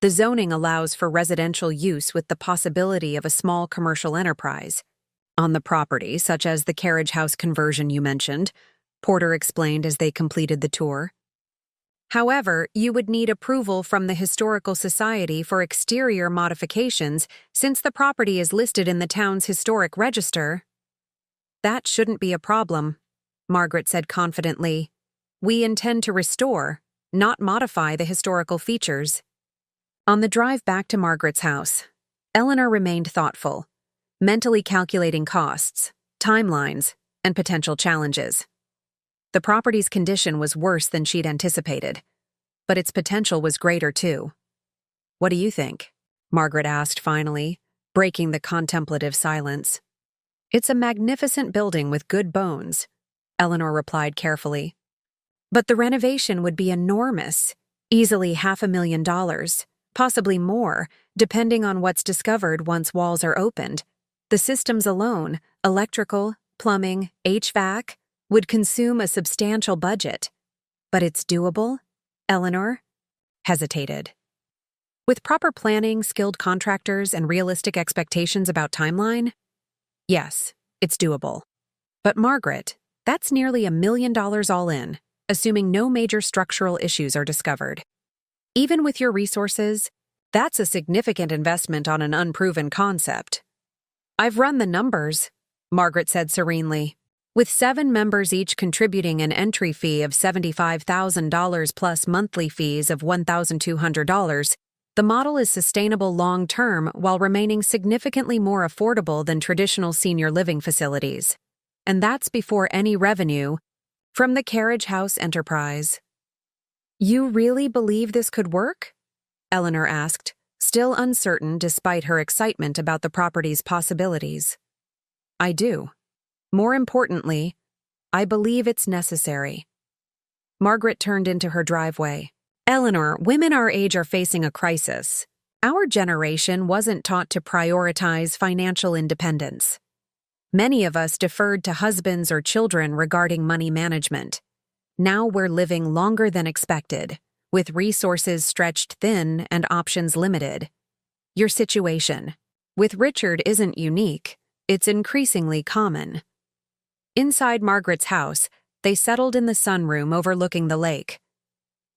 The zoning allows for residential use with the possibility of a small commercial enterprise on the property, such as the carriage house conversion you mentioned, Porter explained as they completed the tour. However, you would need approval from the Historical Society for exterior modifications since the property is listed in the town's historic register. That shouldn't be a problem, Margaret said confidently. We intend to restore, not modify the historical features. On the drive back to Margaret's house, Eleanor remained thoughtful, mentally calculating costs, timelines, and potential challenges. The property's condition was worse than she'd anticipated, but its potential was greater too. What do you think? Margaret asked finally, breaking the contemplative silence. It's a magnificent building with good bones, Eleanor replied carefully. But the renovation would be enormous, easily $500,000, possibly more, depending on what's discovered once walls are opened. The systems alone, electrical, plumbing, HVAC, would consume a substantial budget. But it's doable? Eleanor hesitated. With proper planning, skilled contractors, and realistic expectations about timeline? Yes, it's doable. But Margaret, that's nearly $1 million all in, assuming no major structural issues are discovered. Even with your resources, that's a significant investment on an unproven concept. I've run the numbers, Margaret said serenely. With 7 members each contributing an entry fee of $75,000 plus monthly fees of $1,200, the model is sustainable long-term while remaining significantly more affordable than traditional senior living facilities. And that's before any revenue from the carriage house enterprise. You really believe this could work? Eleanor asked, still uncertain despite her excitement about the property's possibilities. I do. More importantly, I believe it's necessary. Margaret turned into her driveway. Eleanor, women our age are facing a crisis. Our generation wasn't taught to prioritize financial independence. Many of us deferred to husbands or children regarding money management. Now we're living longer than expected, with resources stretched thin and options limited. Your situation with Richard isn't unique, it's increasingly common. Inside Margaret's house, they settled in the sunroom overlooking the lake.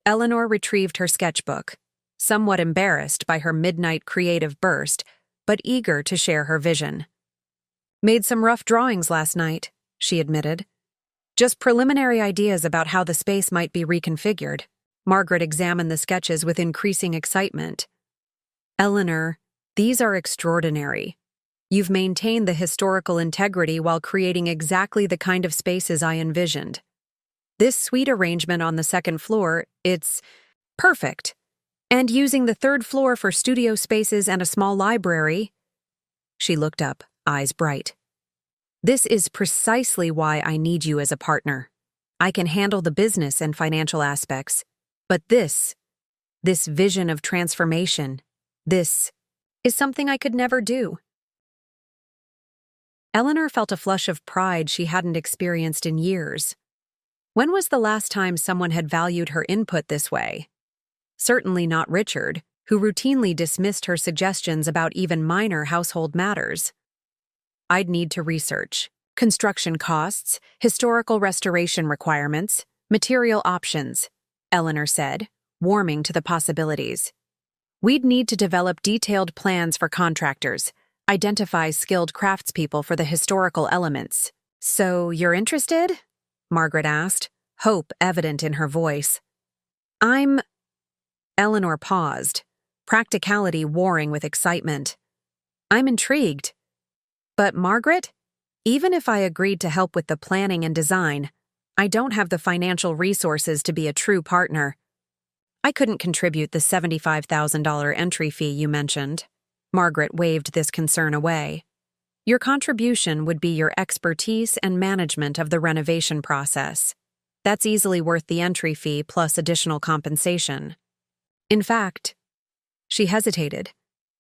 Eleanor retrieved her sketchbook, somewhat embarrassed by her midnight creative burst, but eager to share her vision. Made some rough drawings last night, she admitted. Just preliminary ideas about how the space might be reconfigured. Margaret examined the sketches with increasing excitement. Eleanor, these are extraordinary. You've maintained the historical integrity while creating exactly the kind of spaces I envisioned. This suite arrangement on the second floor, it's perfect. And using the third floor for studio spaces and a small library. She looked up, eyes bright. This is precisely why I need you as a partner. I can handle the business and financial aspects, but this vision of transformation, this is something I could never do. Eleanor felt a flush of pride she hadn't experienced in years. When was the last time someone had valued her input this way? Certainly not Richard, who routinely dismissed her suggestions about even minor household matters. I'd need to research construction costs, historical restoration requirements, material options, Eleanor said, warming to the possibilities. We'd need to develop detailed plans for contractors, identify skilled craftspeople for the historical elements. So, you're interested? Margaret asked, hope evident in her voice. Eleanor paused, practicality warring with excitement. I'm intrigued. But Margaret, even if I agreed to help with the planning and design, I don't have the financial resources to be a true partner. I couldn't contribute the $75,000 entry fee you mentioned. Margaret waved this concern away. Your contribution would be your expertise and management of the renovation process. That's easily worth the entry fee plus additional compensation. In fact, she hesitated,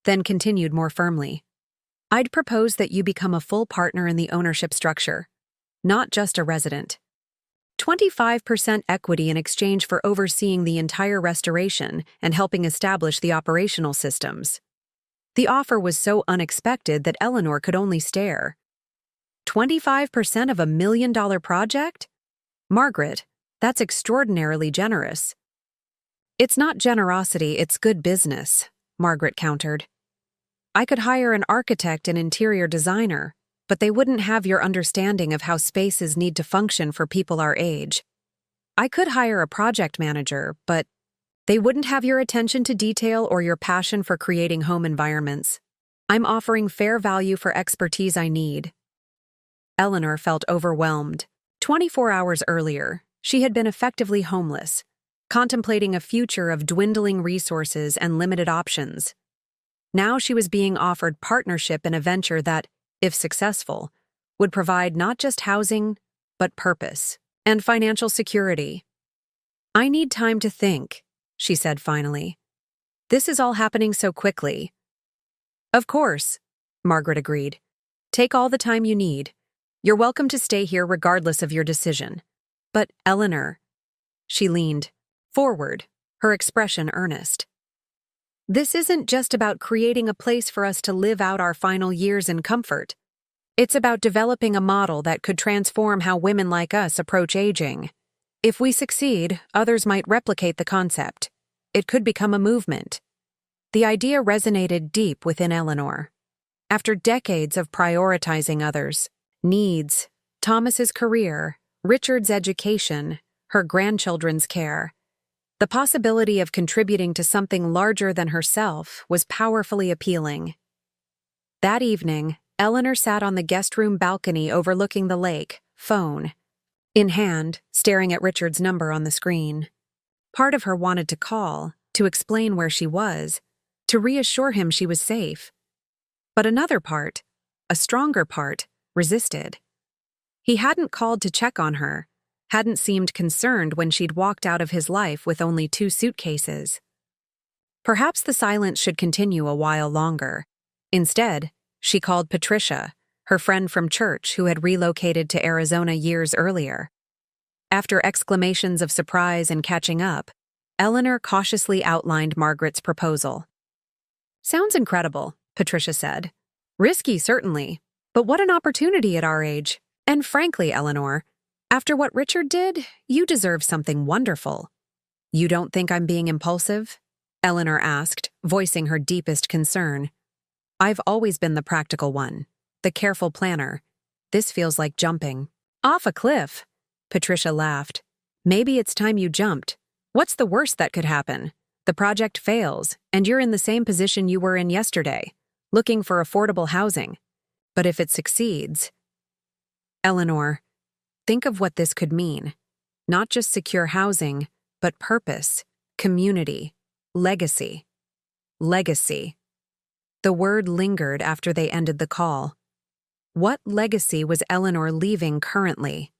then continued more firmly. I'd propose that you become a full partner in the ownership structure, not just a resident. 25% equity in exchange for overseeing the entire restoration and helping establish the operational systems. The offer was so unexpected that Eleanor could only stare. 25% of $1 million project? Margaret, that's extraordinarily generous. It's not generosity, it's good business, Margaret countered. I could hire an architect and interior designer, but they wouldn't have your understanding of how spaces need to function for people our age. I could hire a project manager, but they wouldn't have your attention to detail or your passion for creating home environments. I'm offering fair value for expertise I need. Eleanor felt overwhelmed. 24 hours earlier, she had been effectively homeless, contemplating a future of dwindling resources and limited options. Now she was being offered partnership in a venture that, if successful, would provide not just housing, but purpose and financial security. I need time to think, she said finally. This is all happening so quickly. Of course, Margaret agreed. Take all the time you need. You're welcome to stay here regardless of your decision. But, Eleanor, she leaned forward, her expression earnest. This isn't just about creating a place for us to live out our final years in comfort. It's about developing a model that could transform how women like us approach aging. If we succeed, others might replicate the concept. It could become a movement. The idea resonated deep within Eleanor. After decades of prioritizing others' needs, Thomas's career, Richard's education, her grandchildren's care, the possibility of contributing to something larger than herself was powerfully appealing. That evening, Eleanor sat on the guest room balcony overlooking the lake, phone in hand, staring at Richard's number on the screen. Part of her wanted to call, to explain where she was, to reassure him she was safe. But another part, a stronger part, resisted. He hadn't called to check on her, hadn't seemed concerned when she'd walked out of his life with only 2 suitcases. Perhaps the silence should continue a while longer. Instead, she called Patricia, her friend from church who had relocated to Arizona years earlier. After exclamations of surprise and catching up, Eleanor cautiously outlined Margaret's proposal. Sounds incredible, Patricia said. Risky, certainly, but what an opportunity at our age. And frankly, Eleanor, after what Richard did, you deserve something wonderful. You don't think I'm being impulsive? Eleanor asked, voicing her deepest concern. I've always been the practical one, the careful planner. This feels like jumping. Off a cliff. Patricia laughed. Maybe it's time you jumped. What's the worst that could happen? The project fails, and you're in the same position you were in yesterday, looking for affordable housing. But if it succeeds... Eleanor, think of what this could mean. Not just secure housing, but purpose, community, legacy. Legacy. The word lingered after they ended the call. What legacy was Eleanor leaving currently?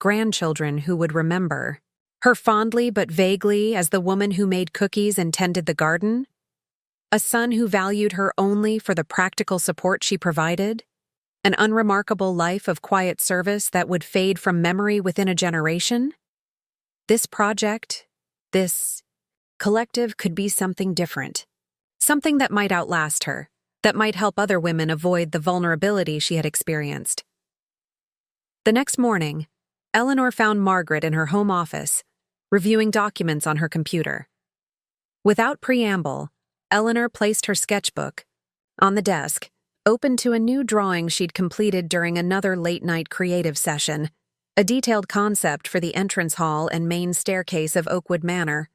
Grandchildren who would remember her fondly but vaguely as the woman who made cookies and tended the garden? A son who valued her only for the practical support she provided? An unremarkable life of quiet service that would fade from memory within a generation? This project, this collective could be something different. Something that might outlast her, that might help other women avoid the vulnerability she had experienced. The next morning, Eleanor found Margaret in her home office, reviewing documents on her computer. Without preamble, Eleanor placed her sketchbook on the desk, open to a new drawing she'd completed during another late-night creative session, a detailed concept for the entrance hall and main staircase of Oakwood Manor.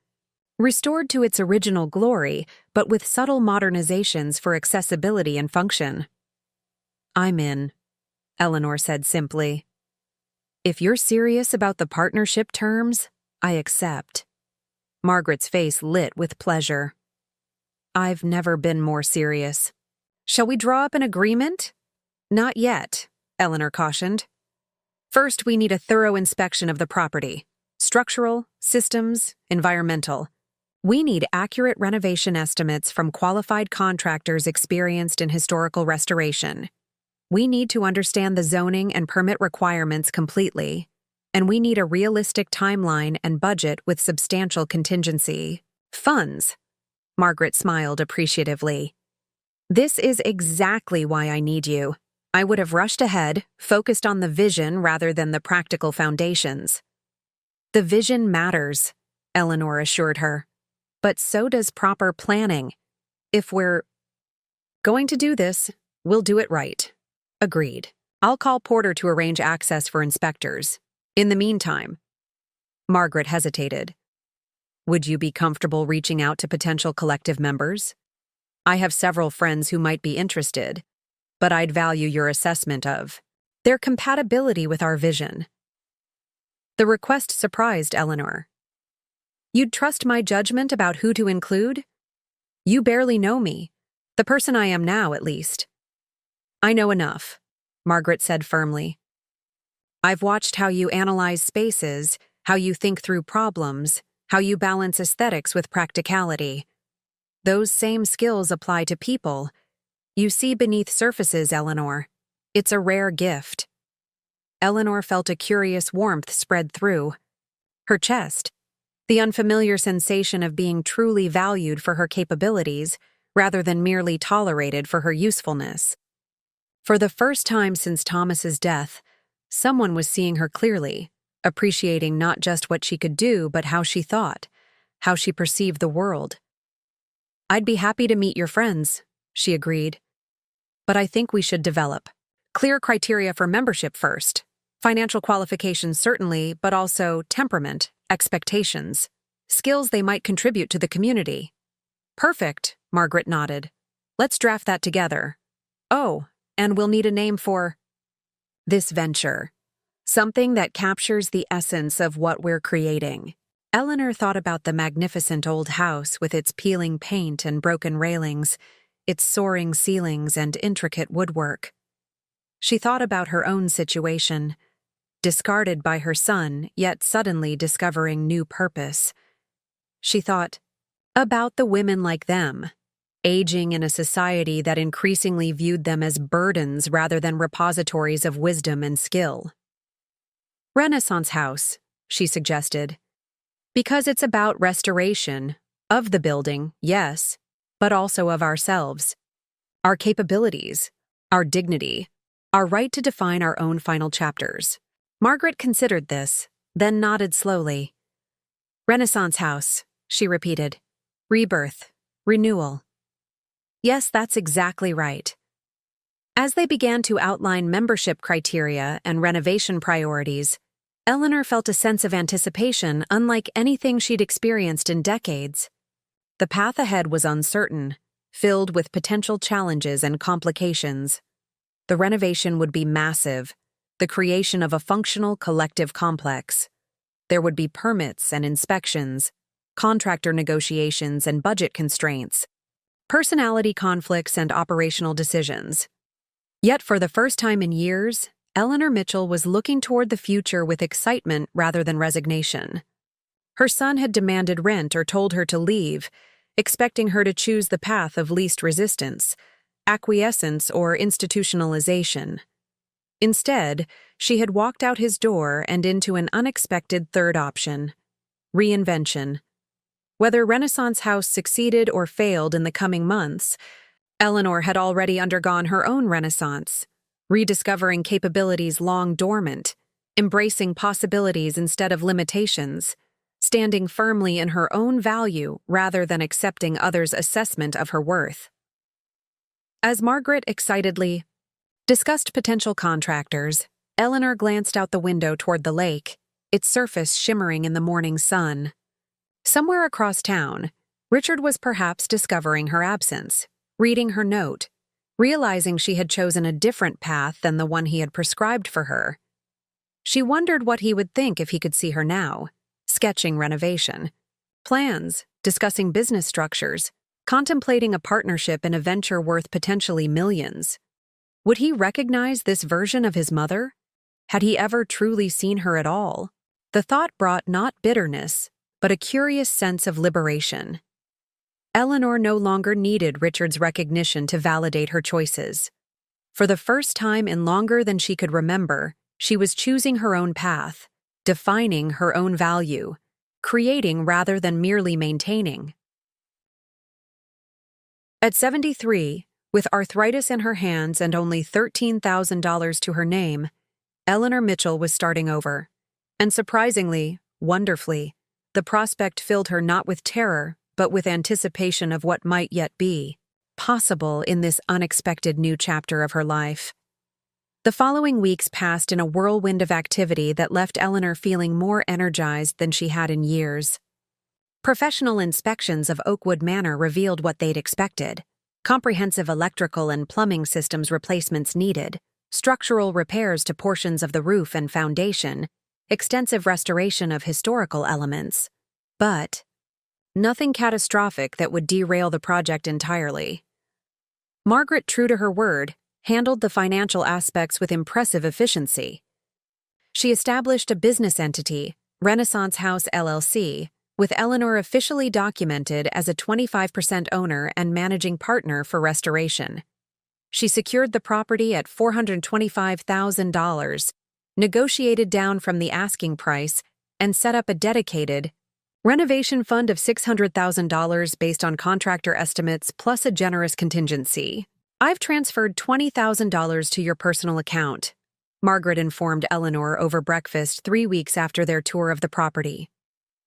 Restored to its original glory, but with subtle modernizations for accessibility and function. I'm in, Eleanor said simply. If you're serious about the partnership terms, I accept. Margaret's face lit with pleasure. I've never been more serious. Shall we draw up an agreement? Not yet, Eleanor cautioned. First, we need a thorough inspection of the property. Structural, systems, environmental. We need accurate renovation estimates from qualified contractors experienced in historical restoration. We need to understand the zoning and permit requirements completely, and we need a realistic timeline and budget with substantial contingency. Funds. Margaret smiled appreciatively. This is exactly why I need you. I would have rushed ahead, focused on the vision rather than the practical foundations. The vision matters, Eleanor assured her. But so does proper planning. If we're going to do this, we'll do it right. Agreed. I'll call Porter to arrange access for inspectors. In the meantime, Margaret hesitated. Would you be comfortable reaching out to potential collective members? I have several friends who might be interested, but I'd value your assessment of their compatibility with our vision. The request surprised Eleanor. You'd trust my judgment about who to include? You barely know me, the person I am now, at least. I know enough, Margaret said firmly. I've watched how you analyze spaces, how you think through problems, how you balance aesthetics with practicality. Those same skills apply to people. You see beneath surfaces, Eleanor. It's a rare gift. Eleanor felt a curious warmth spread through her chest, the unfamiliar sensation of being truly valued for her capabilities rather than merely tolerated for her usefulness. For the first time since Thomas's death, someone was seeing her clearly, appreciating not just what she could do but how she thought, how she perceived the world. I'd be happy to meet your friends, she agreed. But I think we should develop clear criteria for membership first. Financial qualifications certainly, but also temperament, expectations, skills they might contribute to the community. Perfect, Margaret nodded. Let's draft that together. Oh, and we'll need a name for this venture. Something that captures the essence of what we're creating. Eleanor thought about the magnificent old house with its peeling paint and broken railings, its soaring ceilings and intricate woodwork. She thought about her own situation, discarded by her son, yet suddenly discovering new purpose. She thought about the women like them, aging in a society that increasingly viewed them as burdens rather than repositories of wisdom and skill. Renaissance House, she suggested, because it's about restoration of the building, yes, but also of ourselves, our capabilities, our dignity, our right to define our own final chapters. Margaret considered this, then nodded slowly. Renaissance House, she repeated. Rebirth, renewal. Yes, that's exactly right. As they began to outline membership criteria and renovation priorities, Eleanor felt a sense of anticipation unlike anything she'd experienced in decades. The path ahead was uncertain, filled with potential challenges and complications. The renovation would be massive, the creation of a functional collective complex. There would be permits and inspections, contractor negotiations and budget constraints, personality conflicts and operational decisions. Yet for the first time in years, Eleanor Mitchell was looking toward the future with excitement rather than resignation. Her son had demanded rent or told her to leave, expecting her to choose the path of least resistance, acquiescence or institutionalization. Instead, she had walked out his door and into an unexpected third option: reinvention. Whether Renaissance House succeeded or failed in the coming months, Eleanor had already undergone her own renaissance, rediscovering capabilities long dormant, embracing possibilities instead of limitations, standing firmly in her own value rather than accepting others' assessment of her worth. As Margaret excitedly discussed potential contractors, Eleanor glanced out the window toward the lake, its surface shimmering in the morning sun. Somewhere across town, Richard was perhaps discovering her absence, reading her note, realizing she had chosen a different path than the one he had prescribed for her. She wondered what he would think if he could see her now, sketching renovation, plans, discussing business structures, contemplating a partnership in a venture worth potentially millions. Would he recognize this version of his mother? Had he ever truly seen her at all? The thought brought not bitterness, but a curious sense of liberation. Eleanor no longer needed Richard's recognition to validate her choices. For the first time in longer than she could remember, she was choosing her own path, defining her own value, creating rather than merely maintaining. At 73, with arthritis in her hands and only $13,000 to her name, Eleanor Mitchell was starting over. And surprisingly, wonderfully, the prospect filled her not with terror, but with anticipation of what might yet be possible in this unexpected new chapter of her life. The following weeks passed in a whirlwind of activity that left Eleanor feeling more energized than she had in years. Professional inspections of Oakwood Manor revealed what they'd expected: comprehensive electrical and plumbing systems replacements needed, structural repairs to portions of the roof and foundation, extensive restoration of historical elements. But nothing catastrophic that would derail the project entirely. Margaret, true to her word, handled the financial aspects with impressive efficiency. She established a business entity, Renaissance House LLC, with Eleanor officially documented as a 25% owner and managing partner for restoration. She secured the property at $425,000, negotiated down from the asking price, and set up a dedicated renovation fund of $600,000 based on contractor estimates plus a generous contingency. "I've transferred $20,000 to your personal account," Margaret informed Eleanor over breakfast 3 weeks after their tour of the property.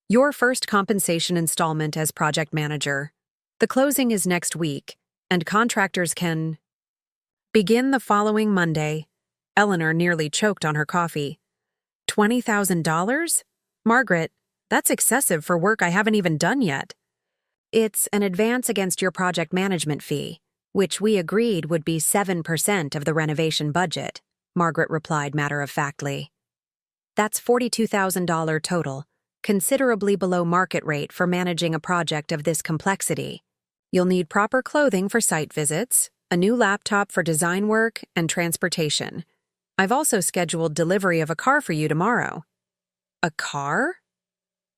"Your first compensation installment as project manager. The closing is next week, and contractors can begin the following Monday." Eleanor nearly choked on her coffee. $20,000? Margaret, that's excessive for work I haven't even done yet. "It's an advance against your project management fee, which we agreed would be 7% of the renovation budget," Margaret replied matter-of-factly. "That's $42,000 total, considerably below market rate for managing a project of this complexity. You'll need proper clothing for site visits, a new laptop for design work, and transportation. I've also scheduled delivery of a car for you tomorrow." "A car?"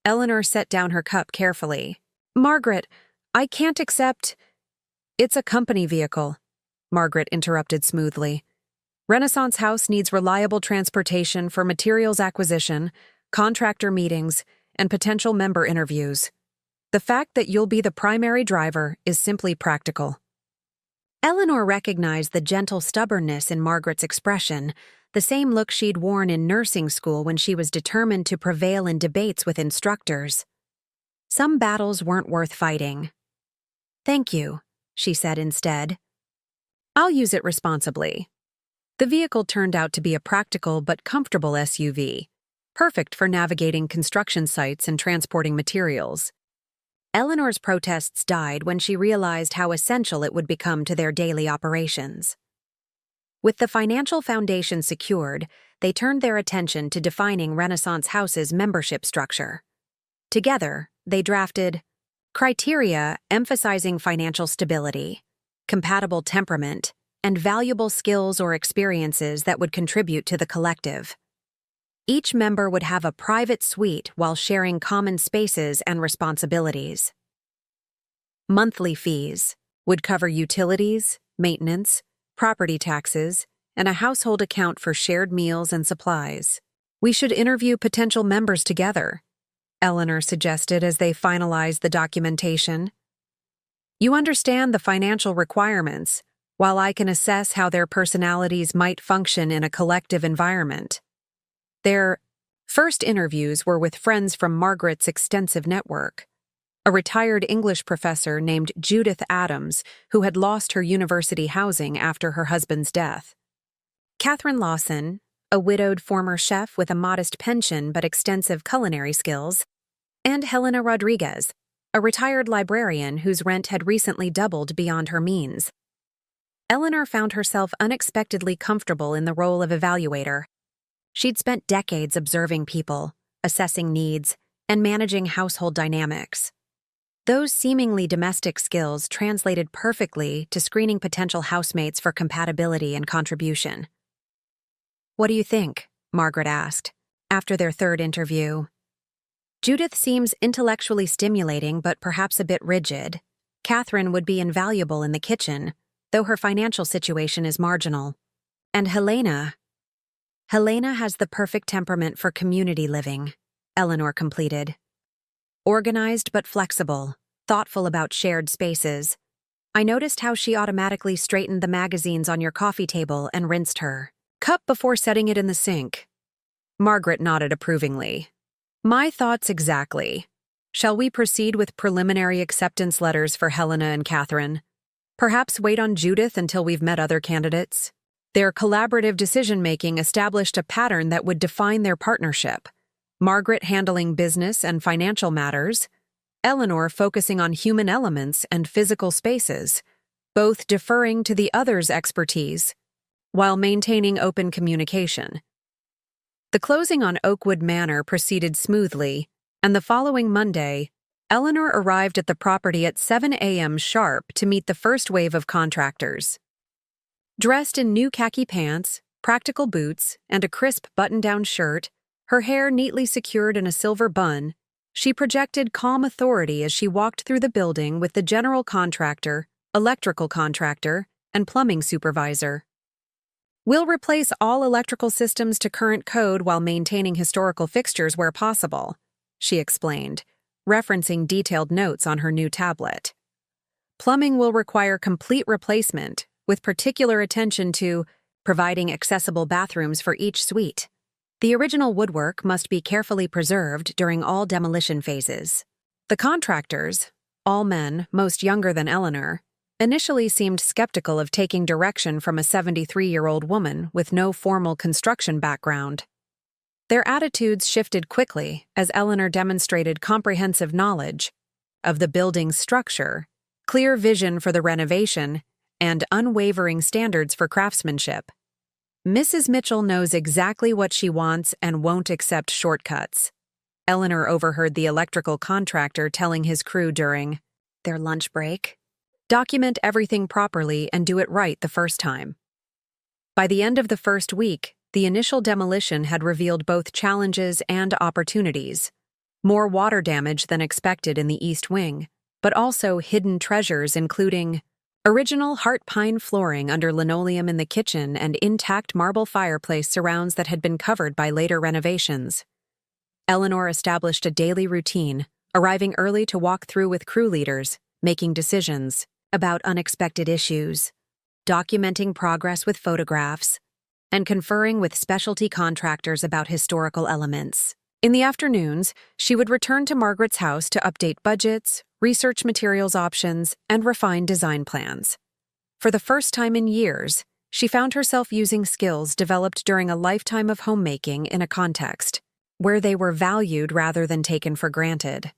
Eleanor set down her cup carefully. "Margaret, I can't accept—" "It's a company vehicle," Margaret interrupted smoothly. "Renaissance House needs reliable transportation for materials acquisition, contractor meetings, and potential member interviews. The fact that you'll be the primary driver is simply practical." Eleanor recognized the gentle stubbornness in Margaret's expression, the same look she'd worn in nursing school when she was determined to prevail in debates with instructors. Some battles weren't worth fighting. "Thank you," she said instead. "I'll use it responsibly." The vehicle turned out to be a practical but comfortable SUV, perfect for navigating construction sites and transporting materials. Eleanor's protests died when she realized how essential it would become to their daily operations. With the financial foundation secured, they turned their attention to defining Renaissance House's membership structure. Together, they drafted criteria emphasizing financial stability, compatible temperament, and valuable skills or experiences that would contribute to the collective. Each member would have a private suite while sharing common spaces and responsibilities. Monthly fees would cover utilities, maintenance, property taxes, and a household account for shared meals and supplies. "We should interview potential members together," Eleanor suggested as they finalized the documentation. "You understand the financial requirements, while I can assess how their personalities might function in a collective environment." Their first interviews were with friends from Margaret's extensive network. A retired English professor named Judith Adams, who had lost her university housing after her husband's death. Catherine Lawson, a widowed former chef with a modest pension but extensive culinary skills, and Helena Rodriguez, a retired librarian whose rent had recently doubled beyond her means. Eleanor found herself unexpectedly comfortable in the role of evaluator. She'd spent decades observing people, assessing needs, and managing household dynamics. Those seemingly domestic skills translated perfectly to screening potential housemates for compatibility and contribution. "What do you think?" Margaret asked, after their third interview. "Judith seems intellectually stimulating but perhaps a bit rigid. Catherine would be invaluable in the kitchen, though her financial situation is marginal. And Helena has the perfect temperament for community living," Eleanor completed. "Organized but flexible, thoughtful about shared spaces. I noticed how she automatically straightened the magazines on your coffee table and rinsed her cup before setting it in the sink." Margaret nodded approvingly. "My thoughts exactly. Shall we proceed with preliminary acceptance letters for Helena and Catherine? Perhaps wait on Judith until we've met other candidates?" Their collaborative decision-making established a pattern that would define their partnership. Margaret handling business and financial matters, Eleanor focusing on human elements and physical spaces, both deferring to the other's expertise, while maintaining open communication. The closing on Oakwood Manor proceeded smoothly, and the following Monday, Eleanor arrived at the property at 7 a.m. sharp to meet the first wave of contractors. Dressed in new khaki pants, practical boots, and a crisp button-down shirt, her hair neatly secured in a silver bun, she projected calm authority as she walked through the building with the general contractor, electrical contractor, and plumbing supervisor. "We'll replace all electrical systems to current code while maintaining historical fixtures where possible," she explained, referencing detailed notes on her new tablet. "Plumbing will require complete replacement, with particular attention to providing accessible bathrooms for each suite. The original woodwork must be carefully preserved during all demolition phases." The contractors, all men, most younger than Eleanor, initially seemed skeptical of taking direction from a 73-year-old woman with no formal construction background. Their attitudes shifted quickly as Eleanor demonstrated comprehensive knowledge of the building's structure, clear vision for the renovation, and unwavering standards for craftsmanship. "Mrs. Mitchell knows exactly what she wants and won't accept shortcuts," Eleanor overheard the electrical contractor telling his crew during their lunch break. "Document everything properly and do it right the first time." By the end of the first week, the initial demolition had revealed both challenges and opportunities. More water damage than expected in the East Wing, but also hidden treasures including original heart pine flooring under linoleum in the kitchen and intact marble fireplace surrounds that had been covered by later renovations. Eleanor established a daily routine, arriving early to walk through with crew leaders, making decisions about unexpected issues, documenting progress with photographs, and conferring with specialty contractors about historical elements. In the afternoons, she would return to Margaret's house to update budgets, research materials options, and refine design plans. For the first time in years, she found herself using skills developed during a lifetime of homemaking in a context where they were valued rather than taken for granted.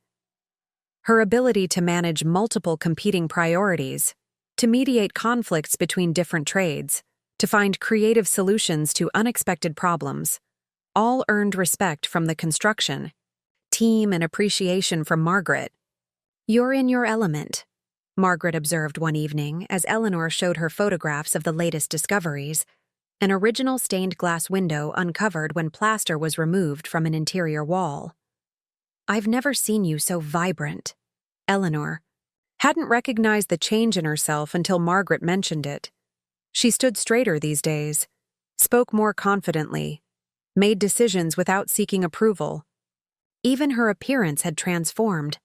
Her ability to manage multiple competing priorities, to mediate conflicts between different trades, to find creative solutions to unexpected problems, all earned respect from the construction team and appreciation from Margaret. "You're in your element," Margaret observed one evening as Eleanor showed her photographs of the latest discoveries, an original stained glass window uncovered when plaster was removed from an interior wall. "I've never seen you so vibrant." Eleanor hadn't recognized the change in herself until Margaret mentioned it. She stood straighter these days, spoke more confidently, made decisions without seeking approval. Even her appearance had transformed.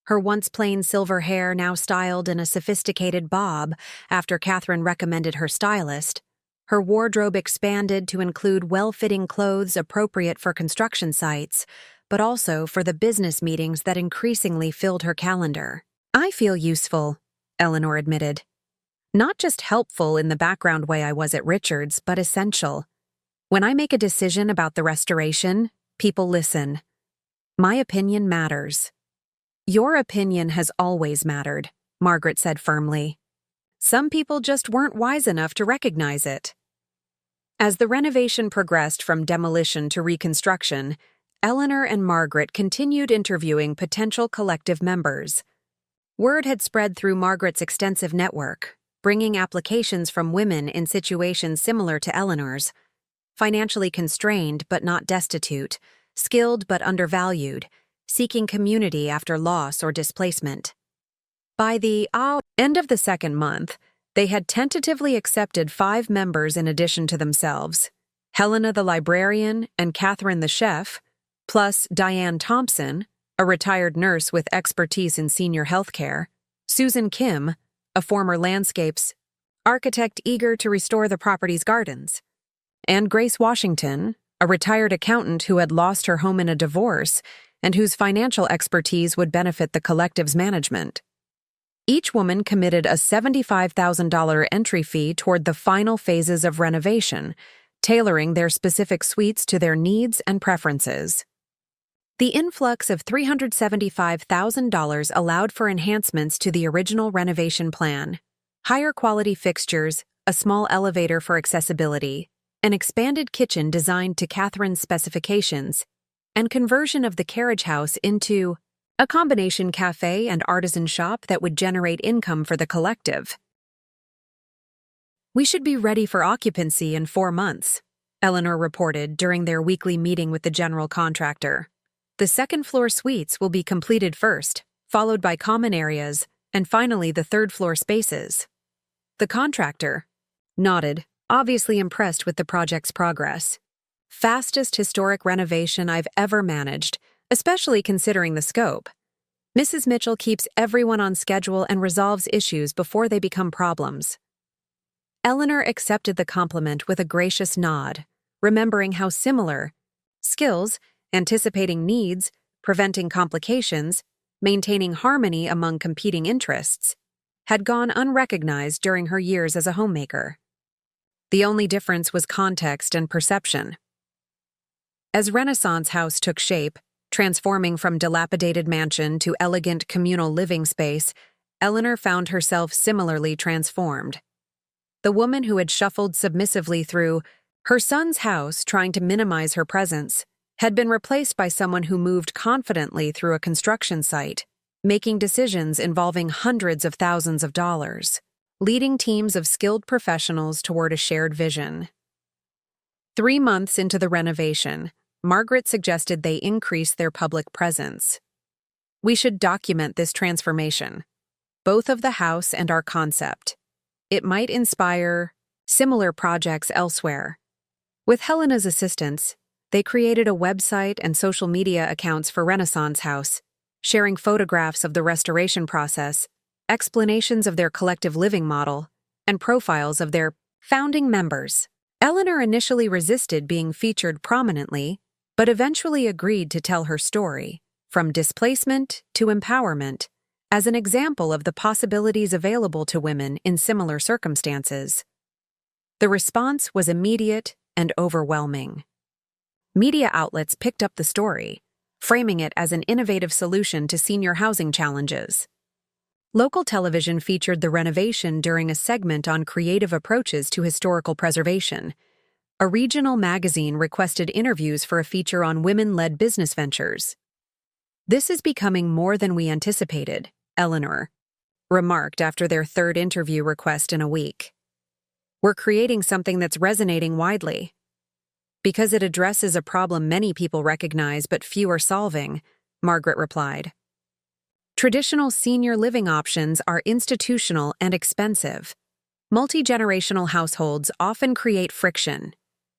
Her once plain silver hair now styled in a sophisticated bob after Catherine recommended her stylist. Her wardrobe expanded to include well-fitting clothes appropriate for construction sites, but also for the business meetings that increasingly filled her calendar. "I feel useful," Eleanor admitted. "Not just helpful in the background way I was at Richards, but essential. When I make a decision about the restoration, people listen. My opinion matters." "Your opinion has always mattered," Margaret said firmly. "Some people just weren't wise enough to recognize it." As the renovation progressed from demolition to reconstruction, Eleanor and Margaret continued interviewing potential collective members. Word had spread through Margaret's extensive network, bringing applications from women in situations similar to Eleanor's, financially constrained but not destitute, skilled but undervalued, seeking community after loss or displacement. By the end of the second month, they had tentatively accepted 5 members in addition to themselves: Helena the librarian and Catherine the chef, plus Diane Thompson, a retired nurse with expertise in senior healthcare, Susan Kim, a former landscapes architect eager to restore the property's gardens, and Grace Washington, a retired accountant who had lost her home in a divorce and whose financial expertise would benefit the collective's management. Each woman committed a $75,000 entry fee toward the final phases of renovation, tailoring their specific suites to their needs and preferences. The influx of $375,000 allowed for enhancements to the original renovation plan: higher quality fixtures, a small elevator for accessibility, an expanded kitchen designed to Catherine's specifications, and conversion of the carriage house into a combination cafe and artisan shop that would generate income for the collective. "We should be ready for occupancy in 4 months," Eleanor reported during their weekly meeting with the general contractor. "The second-floor suites will be completed first, followed by common areas, and finally the third-floor spaces." The contractor nodded, obviously impressed with the project's progress. "Fastest historic renovation I've ever managed, especially considering the scope. Mrs. Mitchell keeps everyone on schedule and resolves issues before they become problems." Eleanor accepted the compliment with a gracious nod, remembering how similar skills, anticipating needs, preventing complications, maintaining harmony among competing interests, had gone unrecognized during her years as a homemaker. The only difference was context and perception. As Renaissance House took shape, transforming from dilapidated mansion to elegant communal living space, Eleanor found herself similarly transformed. The woman who had shuffled submissively through her son's house trying to minimize her presence had been replaced by someone who moved confidently through a construction site, making decisions involving hundreds of thousands of dollars, leading teams of skilled professionals toward a shared vision. 3 months into the renovation, Margaret suggested they increase their public presence. "We should document this transformation, both of the house and our concept. It might inspire similar projects elsewhere." With Helena's assistance, they created a website and social media accounts for Renaissance House, sharing photographs of the restoration process, explanations of their collective living model, and profiles of their founding members. Eleanor initially resisted being featured prominently, but eventually agreed to tell her story, from displacement to empowerment, as an example of the possibilities available to women in similar circumstances. The response was immediate and overwhelming. Media outlets picked up the story, framing it as an innovative solution to senior housing challenges. Local television featured the renovation during a segment on creative approaches to historical preservation. A regional magazine requested interviews for a feature on women-led business ventures. "This is becoming more than we anticipated," Eleanor remarked after their 3rd interview request in a week. "We're creating something that's resonating widely. Because it addresses a problem many people recognize but few are solving," Margaret replied. "Traditional senior living options are institutional and expensive. Multi-generational households often create friction.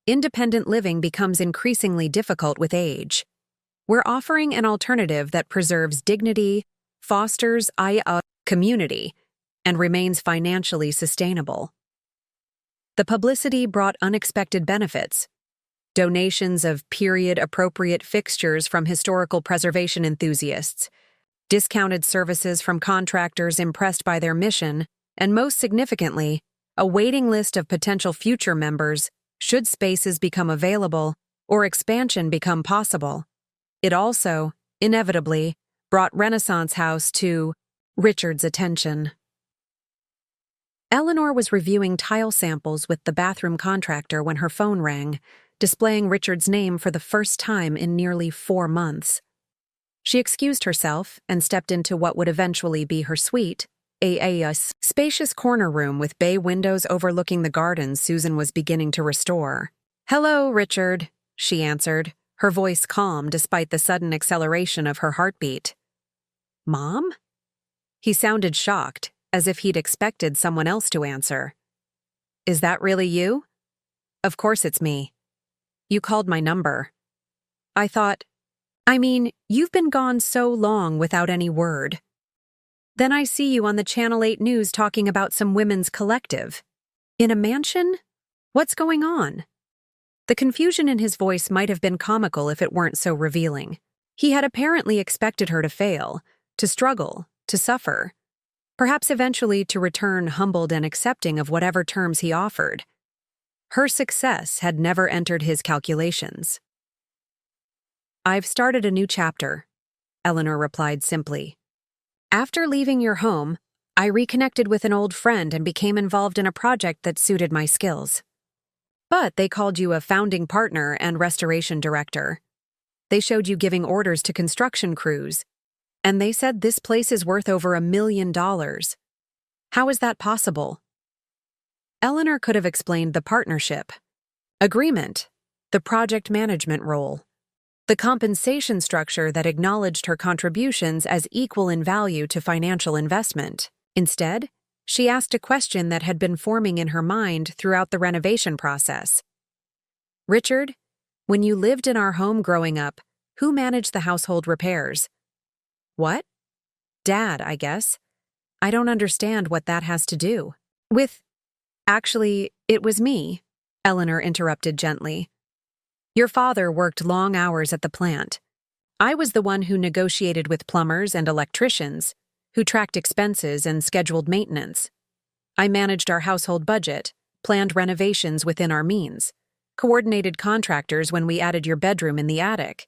Independent living becomes increasingly difficult with age. We're offering an alternative that preserves dignity, fosters a community, and remains financially sustainable." The publicity brought unexpected benefits: donations of period-appropriate fixtures from historical preservation enthusiasts, discounted services from contractors impressed by their mission, and most significantly, a waiting list of potential future members should spaces become available or expansion become possible. It also, inevitably, brought Renaissance House to Richard's attention. Eleanor was reviewing tile samples with the bathroom contractor when her phone rang, displaying Richard's name for the first time in nearly 4 months. She excused herself and stepped into what would eventually be her suite, a spacious corner room with bay windows overlooking the gardens Susan was beginning to restore. "Hello, Richard," she answered, her voice calm despite the sudden acceleration of her heartbeat. "Mom?" He sounded shocked, as if he'd expected someone else to answer. "Is that really you?" "Of course it's me. You called my number. I thought, you've been gone so long without any word. Then I see you on the Channel 8 News talking about some women's collective. In a mansion? What's going on?" The confusion in his voice might have been comical if it weren't so revealing. He had apparently expected her to fail, to struggle, to suffer, perhaps eventually to return humbled and accepting of whatever terms he offered. Her success had never entered his calculations. "I've started a new chapter," Eleanor replied simply. "After leaving your home, I reconnected with an old friend and became involved in a project that suited my skills. But they called you a founding partner and restoration director. They showed you giving orders to construction crews, and they said this place is worth over $1 million. How is that possible?" Eleanor could have explained the partnership, agreement, the project management role, the compensation structure that acknowledged her contributions as equal in value to financial investment. Instead, she asked a question that had been forming in her mind throughout the renovation process. "Richard, when you lived in our home growing up, who managed the household repairs?" "What?" "Dad, I guess. I don't understand what that has to do with—" "Actually, it was me," Eleanor interrupted gently. "Your father worked long hours at the plant. I was the one who negotiated with plumbers and electricians, who tracked expenses and scheduled maintenance. I managed our household budget, planned renovations within our means, coordinated contractors when we added your bedroom in the attic.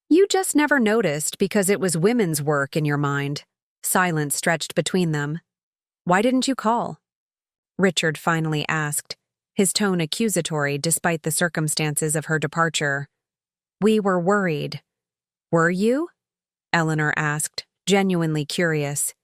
You just never noticed because it was women's work in your mind." Silence stretched between them. "Why didn't you call?" Richard finally asked, his tone accusatory despite the circumstances of her departure. "We were worried." "Were you?" Eleanor asked, genuinely curious.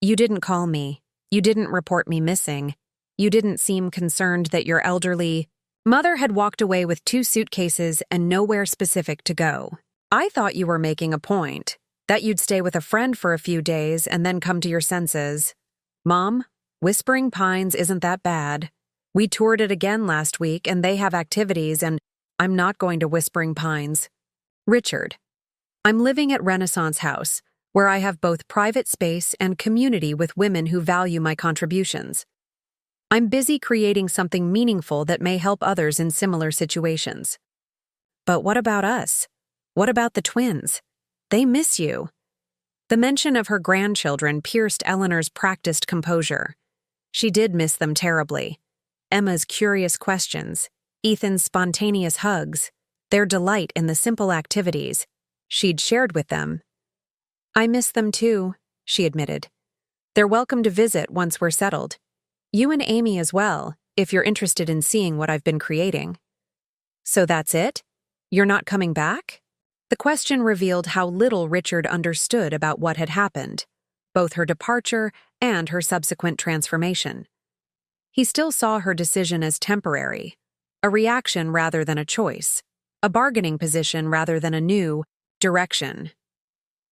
"You didn't call me. You didn't report me missing. You didn't seem concerned that your elderly mother had walked away with 2 suitcases and nowhere specific to go. I thought you were making a point, that you'd stay with a friend for a few days and then come to your senses. Mom, Whispering Pines isn't that bad. We toured it again last week and they have activities and I'm not going to Whispering Pines. Richard, I'm living at Renaissance House, where I have both private space and community with women who value my contributions. I'm busy creating something meaningful that may help others in similar situations. But what about us? What about the twins? They miss you." The mention of her grandchildren pierced Eleanor's practiced composure. She did miss them terribly. Emma's curious questions, Ethan's spontaneous hugs, their delight in the simple activities she'd shared with them. "I miss them too," she admitted. "They're welcome to visit once we're settled. You and Amy as well, if you're interested in seeing what I've been creating." "So that's it? You're not coming back?" The question revealed how little Richard understood about what had happened, both her departure and her subsequent transformation. He still saw her decision as temporary, a reaction rather than a choice, a bargaining position rather than a new direction.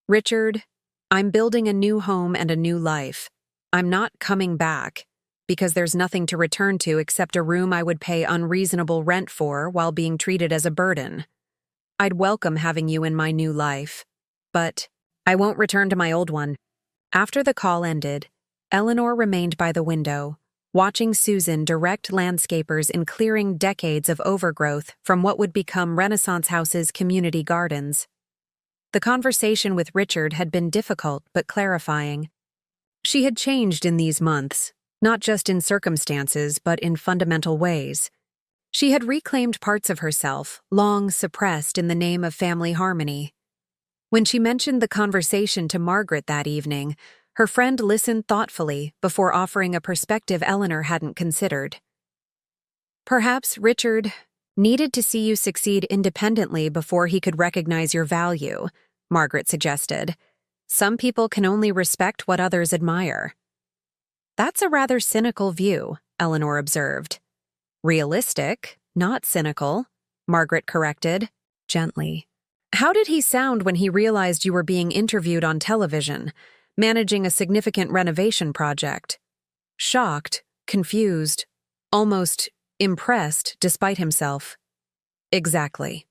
"Richard, I'm building a new home and a new life. I'm not coming back, because there's nothing to return to except a room I would pay unreasonable rent for while being treated as a burden. I'd welcome having you in my new life, but I won't return to my old one." After the call ended, Eleanor remained by the window, watching Susan direct landscapers in clearing decades of overgrowth from what would become Renaissance House's community gardens. The conversation with Richard had been difficult but clarifying. She had changed in these months, not just in circumstances but in fundamental ways. She had reclaimed parts of herself, long suppressed in the name of family harmony. When she mentioned the conversation to Margaret that evening, her friend listened thoughtfully before offering a perspective Eleanor hadn't considered. "Perhaps Richard needed to see you succeed independently before he could recognize your value, Margaret suggested. Some people can only respect what others admire. That's a rather cynical view, Eleanor observed. Realistic, not cynical, Margaret corrected, gently. How did he sound when he realized you were being interviewed on television, managing a significant renovation project? Shocked, confused, almost impressed despite himself. Exactly.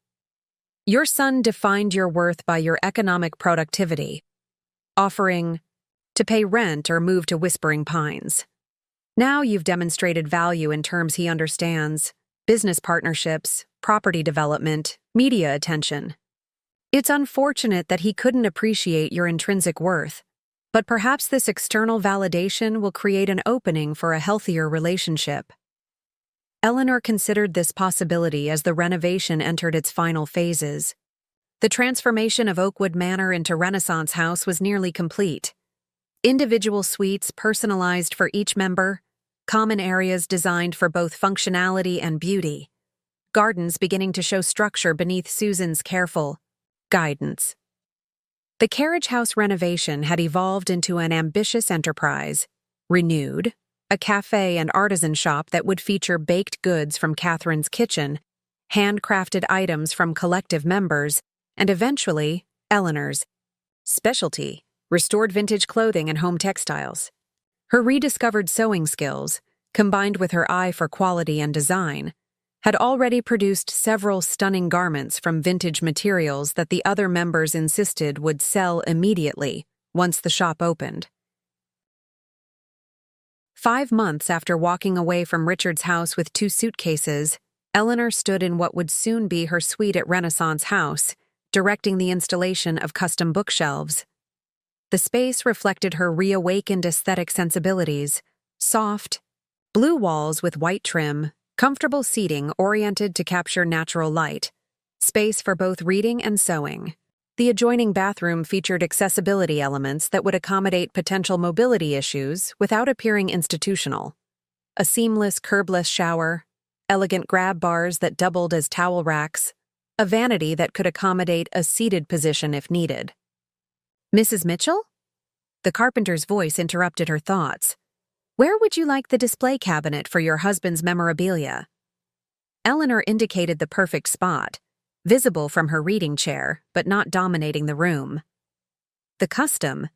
Your son defined your worth by your economic productivity, offering to pay rent or move to Whispering Pines. Now you've demonstrated value in terms he understands: business partnerships, property development, media attention. It's unfortunate that he couldn't appreciate your intrinsic worth, but perhaps this external validation will create an opening for a healthier relationship. Eleanor considered this possibility as the renovation entered its final phases. The transformation of Oakwood Manor into Renaissance House was nearly complete. Individual suites personalized for each member, common areas designed for both functionality and beauty, gardens beginning to show structure beneath Susan's careful guidance. The carriage house renovation had evolved into an ambitious enterprise, renewed, a cafe and artisan shop that would feature baked goods from Catherine's kitchen, handcrafted items from collective members, and eventually, Eleanor's specialty, restored vintage clothing and home textiles. Her rediscovered sewing skills, combined with her eye for quality and design, had already produced several stunning garments from vintage materials that the other members insisted would sell immediately once the shop opened. 5 months after walking away from Richard's house with 2 suitcases, Eleanor stood in what would soon be her suite at Renaissance House, directing the installation of custom bookshelves. The space reflected her reawakened aesthetic sensibilities: soft, blue walls with white trim, comfortable seating oriented to capture natural light, space for both reading and sewing. The adjoining bathroom featured accessibility elements that would accommodate potential mobility issues without appearing institutional. A seamless curbless shower, elegant grab bars that doubled as towel racks, a vanity that could accommodate a seated position if needed. Mrs. Mitchell? The carpenter's voice interrupted her thoughts. Where would you like the display cabinet for your husband's memorabilia? Eleanor indicated the perfect spot, visible from her reading chair, but not dominating the room. The custom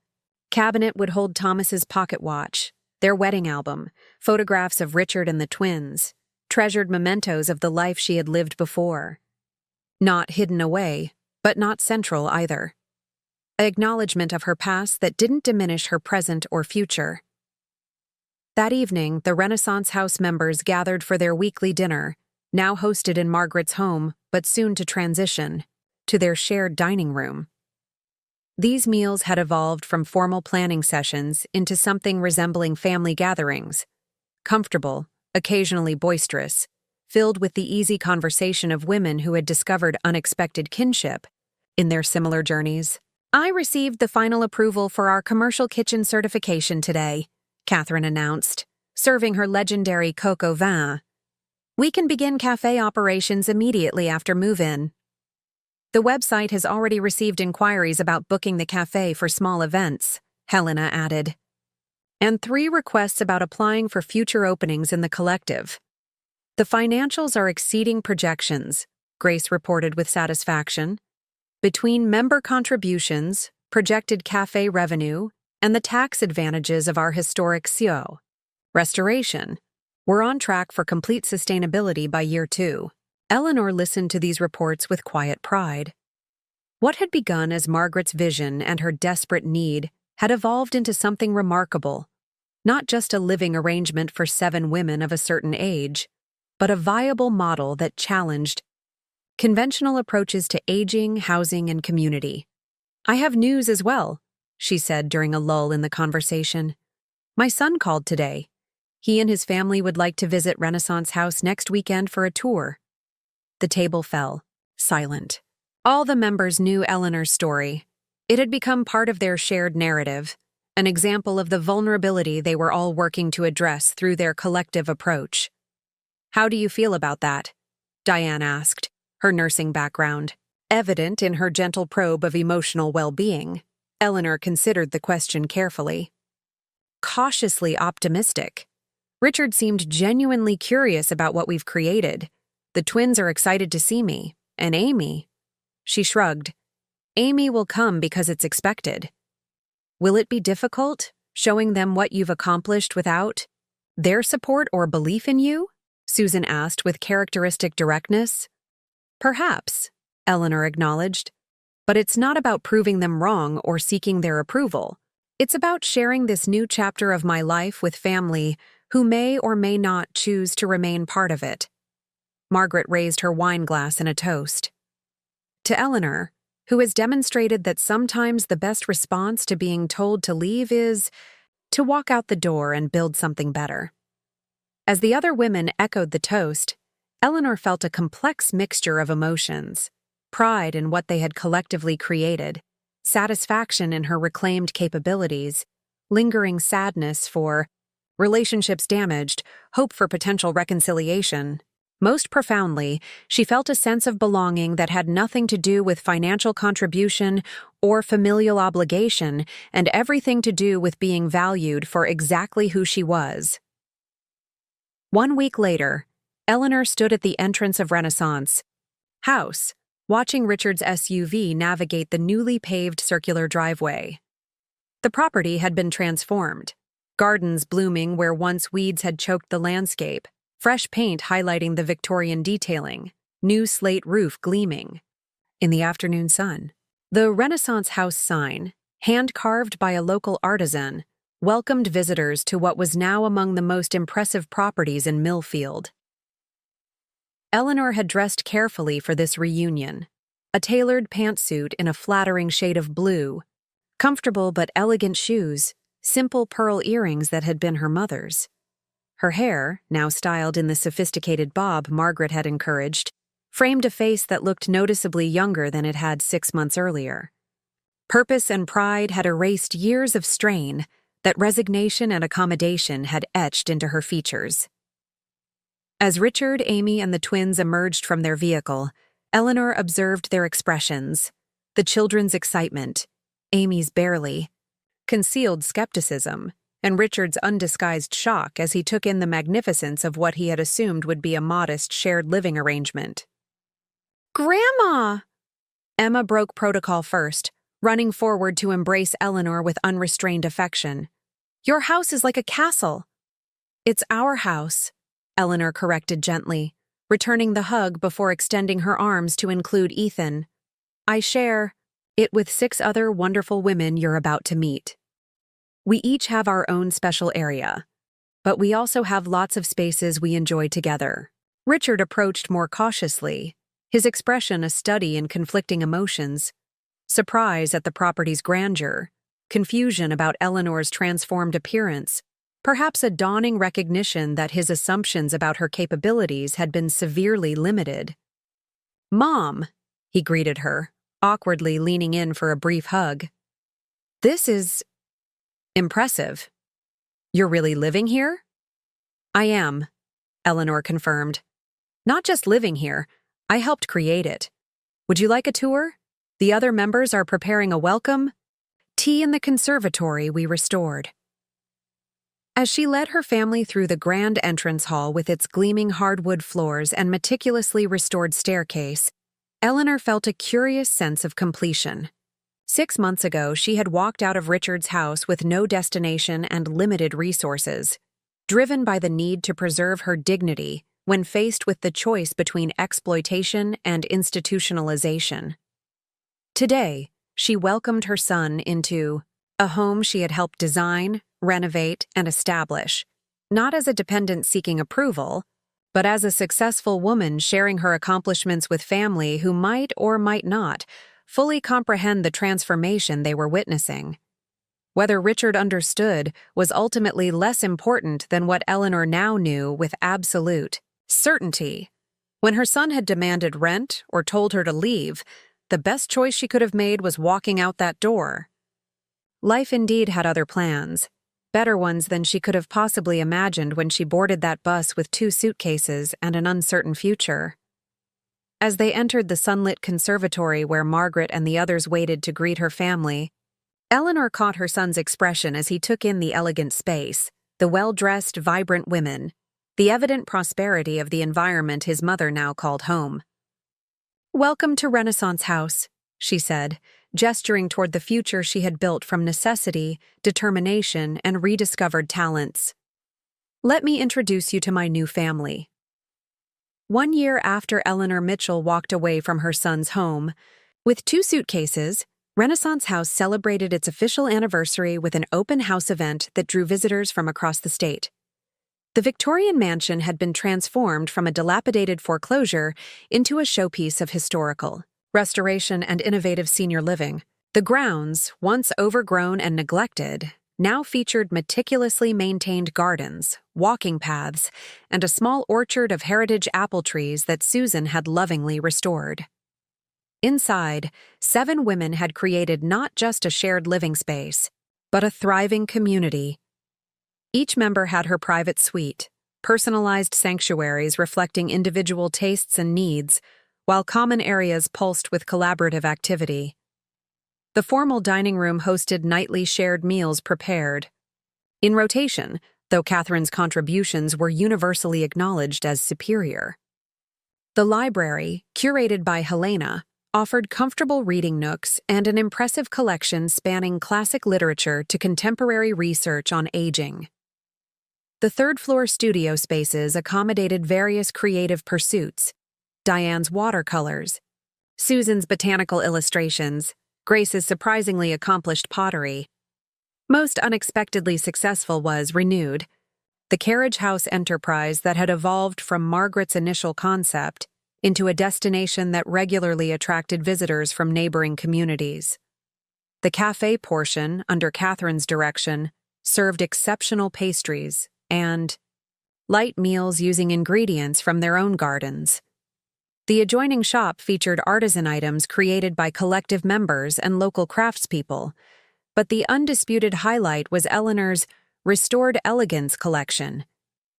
cabinet would hold Thomas's pocket watch, their wedding album, photographs of Richard and the twins, treasured mementos of the life she had lived before. Not hidden away, but not central either. An acknowledgement of her past that didn't diminish her present or future. That evening, the Renaissance House members gathered for their weekly dinner, now hosted in Margaret's home, but soon to transition to their shared dining room. These meals had evolved from formal planning sessions into something resembling family gatherings, comfortable, occasionally boisterous, filled with the easy conversation of women who had discovered unexpected kinship in their similar journeys. I received the final approval for our commercial kitchen certification today, Catherine announced, serving her legendary coq au vin. We can begin cafe operations immediately after move-in. The website has already received inquiries about booking the cafe for small events, Helena added, and 3 requests about applying for future openings in the collective. The financials are exceeding projections, Grace reported with satisfaction. Between member contributions, projected cafe revenue, and the tax advantages of our historic CO restoration, we're on track for complete sustainability by year 2. Eleanor listened to these reports with quiet pride. What had begun as Margaret's vision and her desperate need had evolved into something remarkable, not just a living arrangement for 7 women of a certain age, but a viable model that challenged conventional approaches to aging, housing, and community. I have news as well, she said during a lull in the conversation. My son called today. He and his family would like to visit Renaissance House next weekend for a tour. The table fell, silent. All the members knew Eleanor's story. It had become part of their shared narrative, an example of the vulnerability they were all working to address through their collective approach. How do you feel about that? Diane asked, her nursing background. Evident in her gentle probe of emotional well-being, Eleanor considered the question carefully. Cautiously optimistic. Richard seemed genuinely curious about what we've created. The twins are excited to see me. And Amy. She shrugged. Amy will come because it's expected. Will it be difficult, showing them what you've accomplished without their support or belief in you? Susan asked with characteristic directness. Perhaps, Eleanor acknowledged. But it's not about proving them wrong or seeking their approval. It's about sharing this new chapter of my life with family who may or may not choose to remain part of it. Margaret raised her wine glass in a toast. To Eleanor, who has demonstrated that sometimes the best response to being told to leave is to walk out the door and build something better. As the other women echoed the toast, Eleanor felt a complex mixture of emotions: pride in what they had collectively created, satisfaction in her reclaimed capabilities, lingering sadness for relationships damaged, hope for potential reconciliation. Most profoundly, she felt a sense of belonging that had nothing to do with financial contribution or familial obligation, and everything to do with being valued for exactly who she was. 1 week later, Eleanor stood at the entrance of Renaissance House, watching Richard's SUV navigate the newly paved circular driveway. The property had been transformed. Gardens blooming where once weeds had choked the landscape, fresh paint highlighting the Victorian detailing, new slate roof gleaming. In the afternoon sun, the Renaissance House sign, hand-carved by a local artisan, welcomed visitors to what was now among the most impressive properties in Millfield. Eleanor had dressed carefully for this reunion, a tailored pantsuit in a flattering shade of blue, comfortable but elegant shoes, simple pearl earrings that had been her mother's. Her hair, now styled in the sophisticated bob Margaret had encouraged, framed a face that looked noticeably younger than it had 6 months earlier. Purpose and pride had erased years of strain that resignation and accommodation had etched into her features. As Richard, Amy, and the twins emerged from their vehicle, Eleanor observed their expressions: the children's excitement, Amy's barely concealed skepticism, and Richard's undisguised shock as he took in the magnificence of what he had assumed would be a modest shared living arrangement. "Grandma!" Emma broke protocol first, running forward to embrace Eleanor with unrestrained affection. "Your house is like a castle." "It's our house," Eleanor corrected gently, returning the hug before extending her arms to include Ethan. "I share it with 6 other wonderful women you're about to meet. We each have our own special area, but we also have lots of spaces we enjoy together." Richard approached more cautiously, his expression a study in conflicting emotions: surprise at the property's grandeur, confusion about Eleanor's transformed appearance, perhaps a dawning recognition that his assumptions about her capabilities had been severely limited. "Mom," he greeted her, awkwardly leaning in for a brief hug. "This is impressive. You're really living here?" "I am," Eleanor confirmed. "Not just living here, I helped create it. Would you like a tour? The other members are preparing a welcome tea in the conservatory we restored." As she led her family through the grand entrance hall with its gleaming hardwood floors and meticulously restored staircase, Eleanor felt a curious sense of completion. 6 months ago, she had walked out of Richard's house with no destination and limited resources, driven by the need to preserve her dignity when faced with the choice between exploitation and institutionalization. Today, she welcomed her son into a home she had helped design, renovate, and establish, not as a dependent seeking approval, but as a successful woman sharing her accomplishments with family who might or might not fully comprehend the transformation they were witnessing. Whether Richard understood was ultimately less important than what Eleanor now knew with absolute certainty. When her son had demanded rent or told her to leave, the best choice she could have made was walking out that door. Life indeed had other plans, better ones than she could have possibly imagined when she boarded that bus with 2 suitcases and an uncertain future. As they entered the sunlit conservatory where Margaret and the others waited to greet her family, Eleanor caught her son's expression as he took in the elegant space, the well-dressed, vibrant women, the evident prosperity of the environment his mother now called home. "Welcome to Renaissance House," she said, gesturing toward the future she had built from necessity, determination, and rediscovered talents. "Let me introduce you to my new family." 1 year after Eleanor Mitchell walked away from her son's home, with 2 suitcases, Renaissance House celebrated its official anniversary with an open house event that drew visitors from across the state. The Victorian mansion had been transformed from a dilapidated foreclosure into a showpiece of historical restoration and innovative senior living. The grounds, once overgrown and neglected, now featured meticulously maintained gardens, walking paths, and a small orchard of heritage apple trees that Susan had lovingly restored. Inside, 7 women had created not just a shared living space, but a thriving community. Each member had her private suite, personalized sanctuaries reflecting individual tastes and needs, while common areas pulsed with collaborative activity. The formal dining room hosted nightly shared meals prepared in rotation, though Catherine's contributions were universally acknowledged as superior. The library, curated by Helena, offered comfortable reading nooks and an impressive collection spanning classic literature to contemporary research on aging. The third-floor studio spaces accommodated various creative pursuits: Diane's watercolors, Susan's botanical illustrations, Grace's surprisingly accomplished pottery. Most unexpectedly successful was Renewed, the carriage house enterprise that had evolved from Margaret's initial concept into a destination that regularly attracted visitors from neighboring communities. The cafe portion, under Catherine's direction, served exceptional pastries and light meals using ingredients from their own gardens. The adjoining shop featured artisan items created by collective members and local craftspeople, but the undisputed highlight was Eleanor's Restored Elegance collection,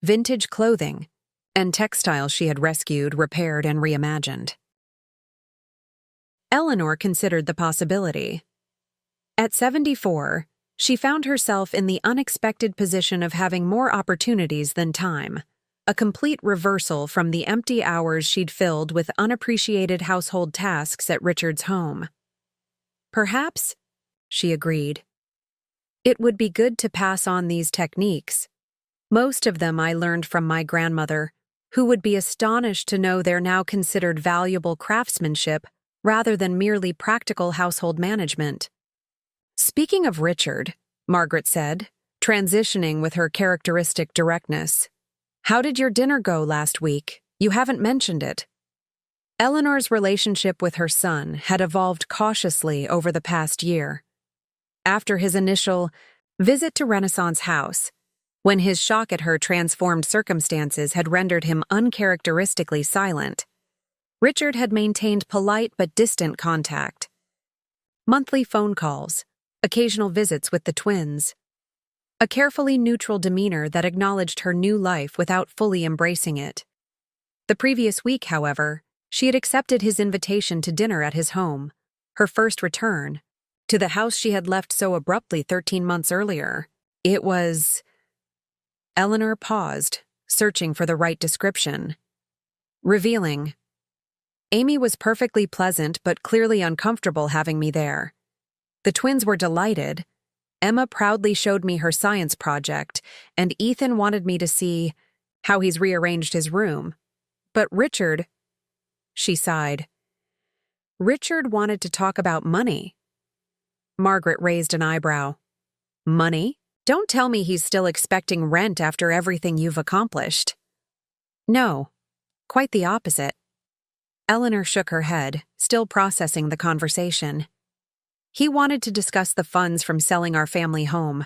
vintage clothing, and textiles she had rescued, repaired, and reimagined. Eleanor considered the possibility. At 74, she found herself in the unexpected position of having more opportunities than time, a complete reversal from the empty hours she'd filled with unappreciated household tasks at Richard's home. "Perhaps," she agreed, "it would be good to pass on these techniques. Most of them I learned from my grandmother, who would be astonished to know they're now considered valuable craftsmanship rather than merely practical household management." "Speaking of Richard," Margaret said, transitioning with her characteristic directness, "how did your dinner go last week? You haven't mentioned it." Eleanor's relationship with her son had evolved cautiously over the past year. After his initial visit to Renaissance House, when his shock at her transformed circumstances had rendered him uncharacteristically silent, Richard had maintained polite but distant contact. Monthly phone calls, occasional visits with the twins, a carefully neutral demeanor that acknowledged her new life without fully embracing it. The previous week, however, she had accepted his invitation to dinner at his home, her first return, to the house she had left so abruptly 13 months earlier. It was... Eleanor paused, searching for the right description. Revealing. "Amy was perfectly pleasant but clearly uncomfortable having me there. The twins were delighted. Emma proudly showed me her science project, and Ethan wanted me to see how he's rearranged his room. But Richard," she sighed, "Richard wanted to talk about money." Margaret raised an eyebrow. "Money? Don't tell me he's still expecting rent after everything you've accomplished." "No, quite the opposite." Eleanor shook her head, still processing the conversation. "He wanted to discuss the funds from selling our family home,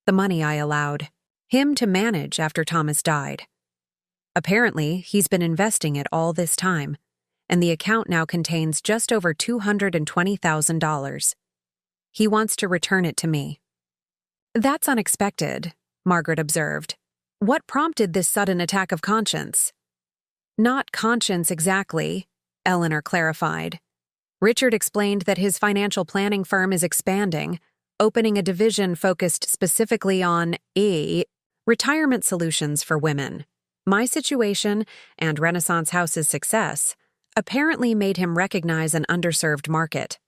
the money I allowed him to manage after Thomas died. Apparently, he's been investing it all this time, and the account now contains just over $220,000. He wants to return it to me." "That's unexpected," Margaret observed. "What prompted this sudden attack of conscience?" "Not conscience exactly," Eleanor clarified. Richard explained that his financial planning firm is expanding, opening a division focused specifically on retirement solutions for women. My situation and Renaissance House's success apparently made him recognize an underserved market.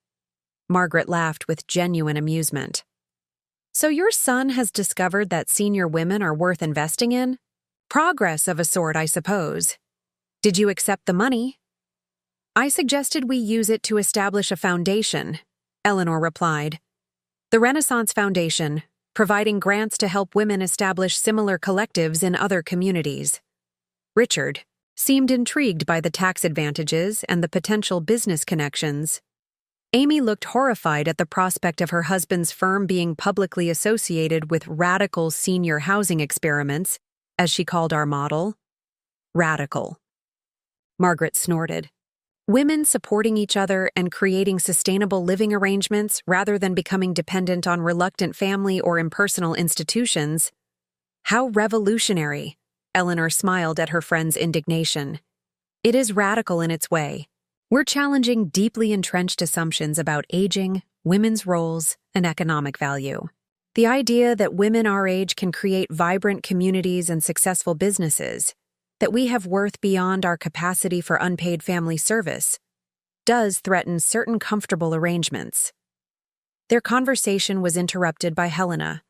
Margaret laughed with genuine amusement. So your son has discovered that senior women are worth investing in? Progress of a sort, I suppose. Did you accept the money? I suggested we use it to establish a foundation, Eleanor replied. The Renaissance Foundation, providing grants to help women establish similar collectives in other communities. Richard seemed intrigued by the tax advantages and the potential business connections. Amy looked horrified at the prospect of her husband's firm being publicly associated with radical senior housing experiments, as she called our model. Radical. Margaret snorted. Women supporting each other and creating sustainable living arrangements rather than becoming dependent on reluctant family or impersonal institutions. How revolutionary! Eleanor smiled at her friend's indignation. It is radical in its way. We're challenging deeply entrenched assumptions about aging, women's roles, and economic value. The idea that women our age can create vibrant communities and successful businesses, that we have worth beyond our capacity for unpaid family service, does threaten certain comfortable arrangements. Their conversation was interrupted by Helena,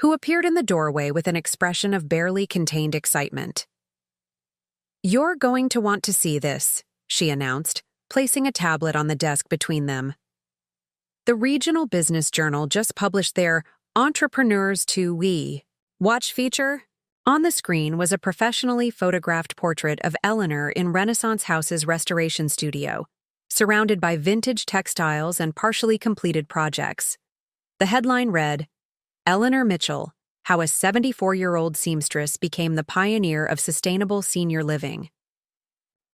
who appeared in the doorway with an expression of barely contained excitement. You're going to want to see this, she announced, placing a tablet on the desk between them. The Regional Business Journal just published their Entrepreneurs to We Watch feature. On the screen was a professionally photographed portrait of Eleanor in Renaissance House's restoration studio, surrounded by vintage textiles and partially completed projects. The headline read, Eleanor Mitchell, How a 74-Year-Old Seamstress Became the Pioneer of Sustainable Senior Living.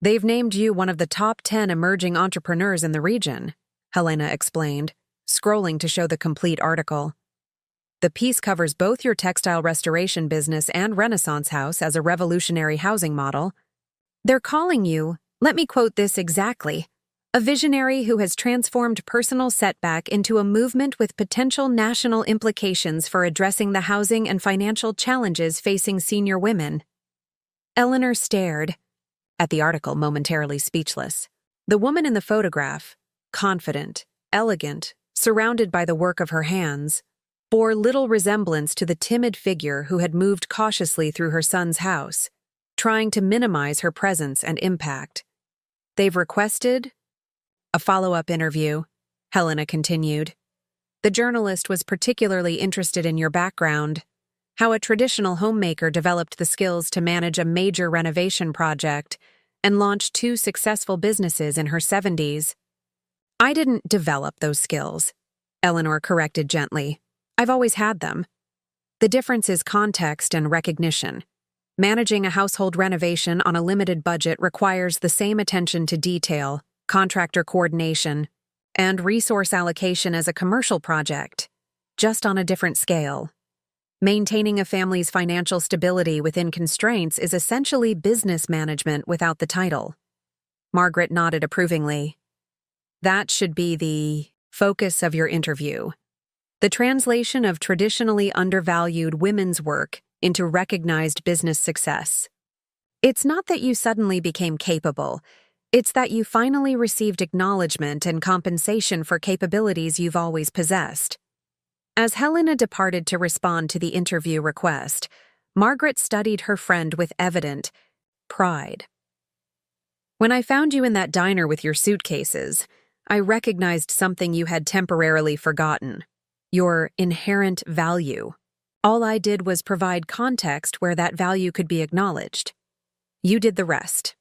They've named you one of the top 10 emerging entrepreneurs in the region, Helena explained, scrolling to show the complete article. The piece covers both your textile restoration business and Renaissance House as a revolutionary housing model. They're calling you, let me quote this exactly, a visionary who has transformed personal setback into a movement with potential national implications for addressing the housing and financial challenges facing senior women. Eleanor stared at the article, momentarily speechless. The woman in the photograph, confident, elegant, surrounded by the work of her hands, bore little resemblance to the timid figure who had moved cautiously through her son's house, trying to minimize her presence and impact. They've requested a follow-up interview, Helena continued. The journalist was particularly interested in your background, how a traditional homemaker developed the skills to manage a major renovation project and launched 2 successful businesses in her 70s. I didn't develop those skills, Eleanor corrected gently. I've always had them. The difference is context and recognition. Managing a household renovation on a limited budget requires the same attention to detail, contractor coordination, and resource allocation as a commercial project, just on a different scale. Maintaining a family's financial stability within constraints is essentially business management without the title. Margaret nodded approvingly. That should be the focus of your interview. The translation of traditionally undervalued women's work into recognized business success. It's not that you suddenly became capable, it's that you finally received acknowledgement and compensation for capabilities you've always possessed. As Helena departed to respond to the interview request, Margaret studied her friend with evident pride. When I found you in that diner with your suitcases, I recognized something you had temporarily forgotten. Your inherent value. All I did was provide context where that value could be acknowledged. You did the rest.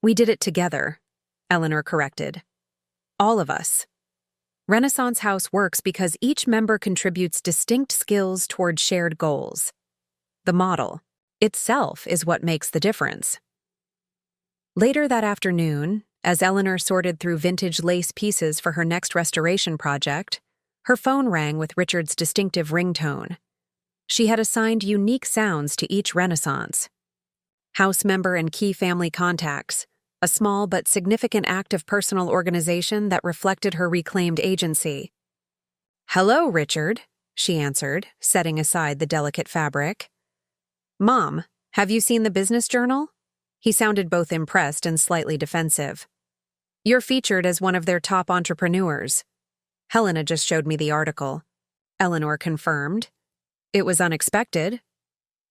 We did it together, Eleanor corrected. All of us. Renaissance House works because each member contributes distinct skills toward shared goals. The model itself is what makes the difference. Later that afternoon, as Eleanor sorted through vintage lace pieces for her next restoration project, her phone rang with Richard's distinctive ringtone. She had assigned unique sounds to each Renaissance. House member and key family contacts, a small but significant act of personal organization that reflected her reclaimed agency. "Hello, Richard," she answered, setting aside the delicate fabric. "Mom, have you seen the business journal?" He sounded both impressed and slightly defensive. "You're featured as one of their top entrepreneurs." "Helena just showed me the article," Eleanor confirmed. "It was unexpected."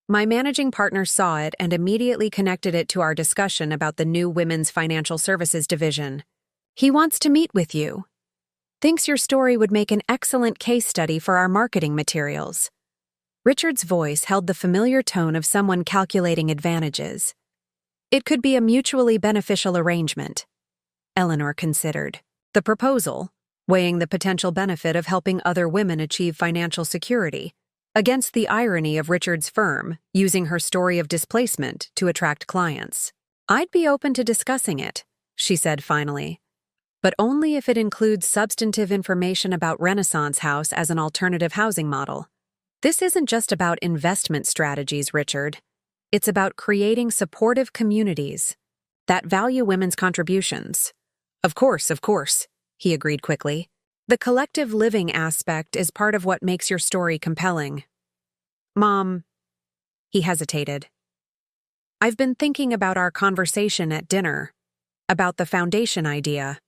"My managing partner saw it and immediately connected it to our discussion about the new Women's Financial Services division. He wants to meet with you. Thinks your story would make an excellent case study for our marketing materials." Richard's voice held the familiar tone of someone calculating advantages. "It could be a mutually beneficial arrangement," Eleanor considered. The proposal, weighing the potential benefit of helping other women achieve financial security, against the irony of Richard's firm using her story of displacement to attract clients. "I'd be open to discussing it," she said finally, "but only if it includes substantive information about Renaissance House as an alternative housing model. This isn't just about investment strategies, Richard. It's about creating supportive communities that value women's contributions." Of course, he agreed quickly. "The collective living aspect is part of what makes your story compelling." "Mom," he hesitated. "I've been thinking about our conversation at dinner, about the foundation idea.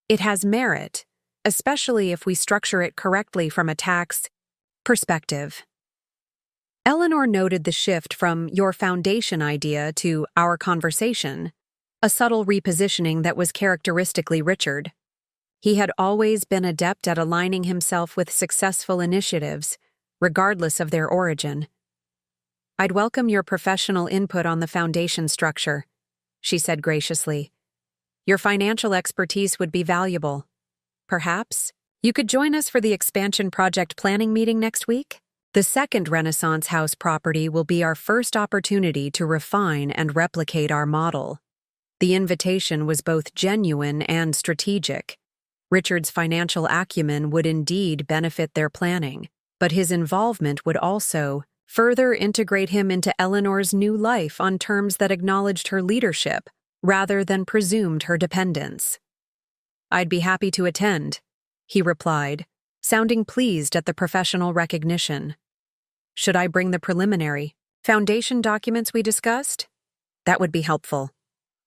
It has merit, especially if we structure it correctly from a tax perspective." Eleanor noted the shift from "your foundation idea" to "our conversation," a subtle repositioning that was characteristically Richard. He had always been adept at aligning himself with successful initiatives, regardless of their origin. "I'd welcome your professional input on the foundation structure," she said graciously. "Your financial expertise would be valuable. Perhaps you could join us for the expansion project planning meeting next week? The second Renaissance House property will be our first opportunity to refine and replicate our model." The invitation was both genuine and strategic. Richard's financial acumen would indeed benefit their planning, but his involvement would also further integrate him into Eleanor's new life on terms that acknowledged her leadership rather than presumed her dependence. "I'd be happy to attend," he replied, sounding pleased at the professional recognition. "Should I bring the preliminary foundation documents we discussed?" "That would be helpful.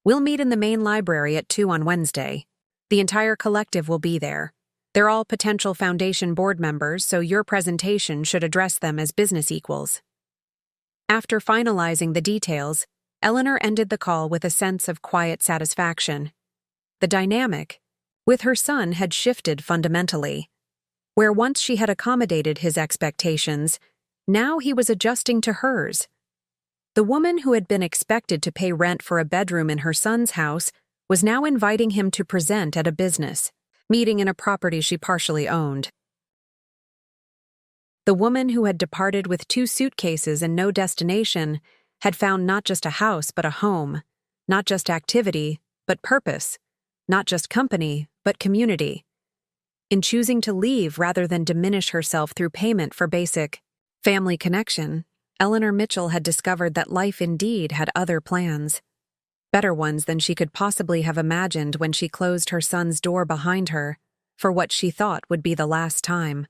We'll meet in the main library at 2 on Wednesday. The entire collective will be there. They're all potential foundation board members, so your presentation should address them as business equals." After finalizing the details, Eleanor ended the call with a sense of quiet satisfaction. The dynamic with her son had shifted fundamentally. Where once she had accommodated his expectations, now he was adjusting to hers. The woman who had been expected to pay rent for a bedroom in her son's house was now inviting him to present at a business meeting in a property she partially owned. The woman who had departed with 2 suitcases and no destination had found not just a house but a home, not just activity but purpose, not just company but community. In choosing to leave rather than diminish herself through payment for basic family connection, Eleanor Mitchell had discovered that life indeed had other plans. Better ones than she could possibly have imagined when she closed her son's door behind her for what she thought would be the last time.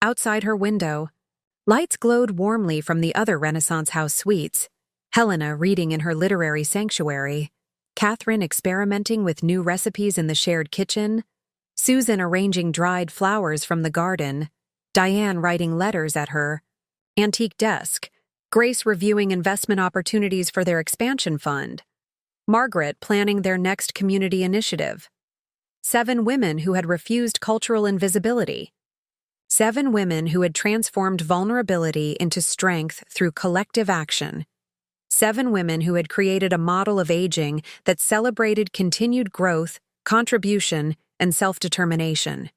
Outside her window, lights glowed warmly from the other Renaissance House suites, Helena reading in her literary sanctuary, Catherine experimenting with new recipes in the shared kitchen, Susan arranging dried flowers from the garden, Diane writing letters at her antique desk, Grace reviewing investment opportunities for their expansion fund, Margaret planning their next community initiative. 7 women who had refused cultural invisibility. 7 women who had transformed vulnerability into strength through collective action. 7 women who had created a model of aging that celebrated continued growth, contribution, and self-determination.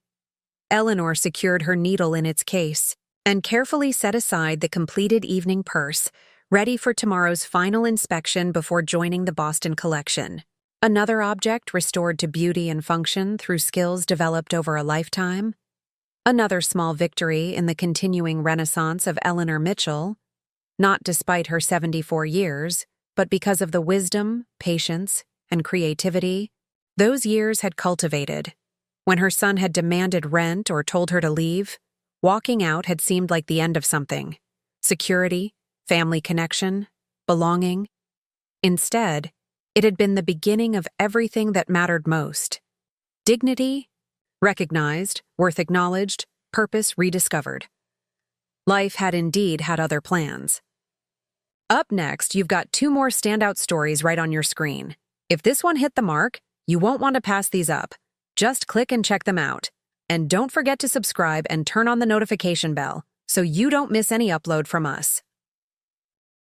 Eleanor secured her needle in its case and carefully set aside the completed evening purse, ready for tomorrow's final inspection before joining the Boston collection. Another object restored to beauty and function through skills developed over a lifetime. Another small victory in the continuing renaissance of Eleanor Mitchell, not despite her 74 years, but because of the wisdom, patience, and creativity those years had cultivated. When her son had demanded rent or told her to leave, walking out had seemed like the end of something. Security, family connection, belonging. Instead, it had been the beginning of everything that mattered most. Dignity, recognized, worth acknowledged, purpose rediscovered. Life had indeed had other plans. Up next, you've got 2 more standout stories right on your screen. If this one hit the mark, you won't want to pass these up. Just click and check them out. And don't forget to subscribe and turn on the notification bell so you don't miss any upload from us.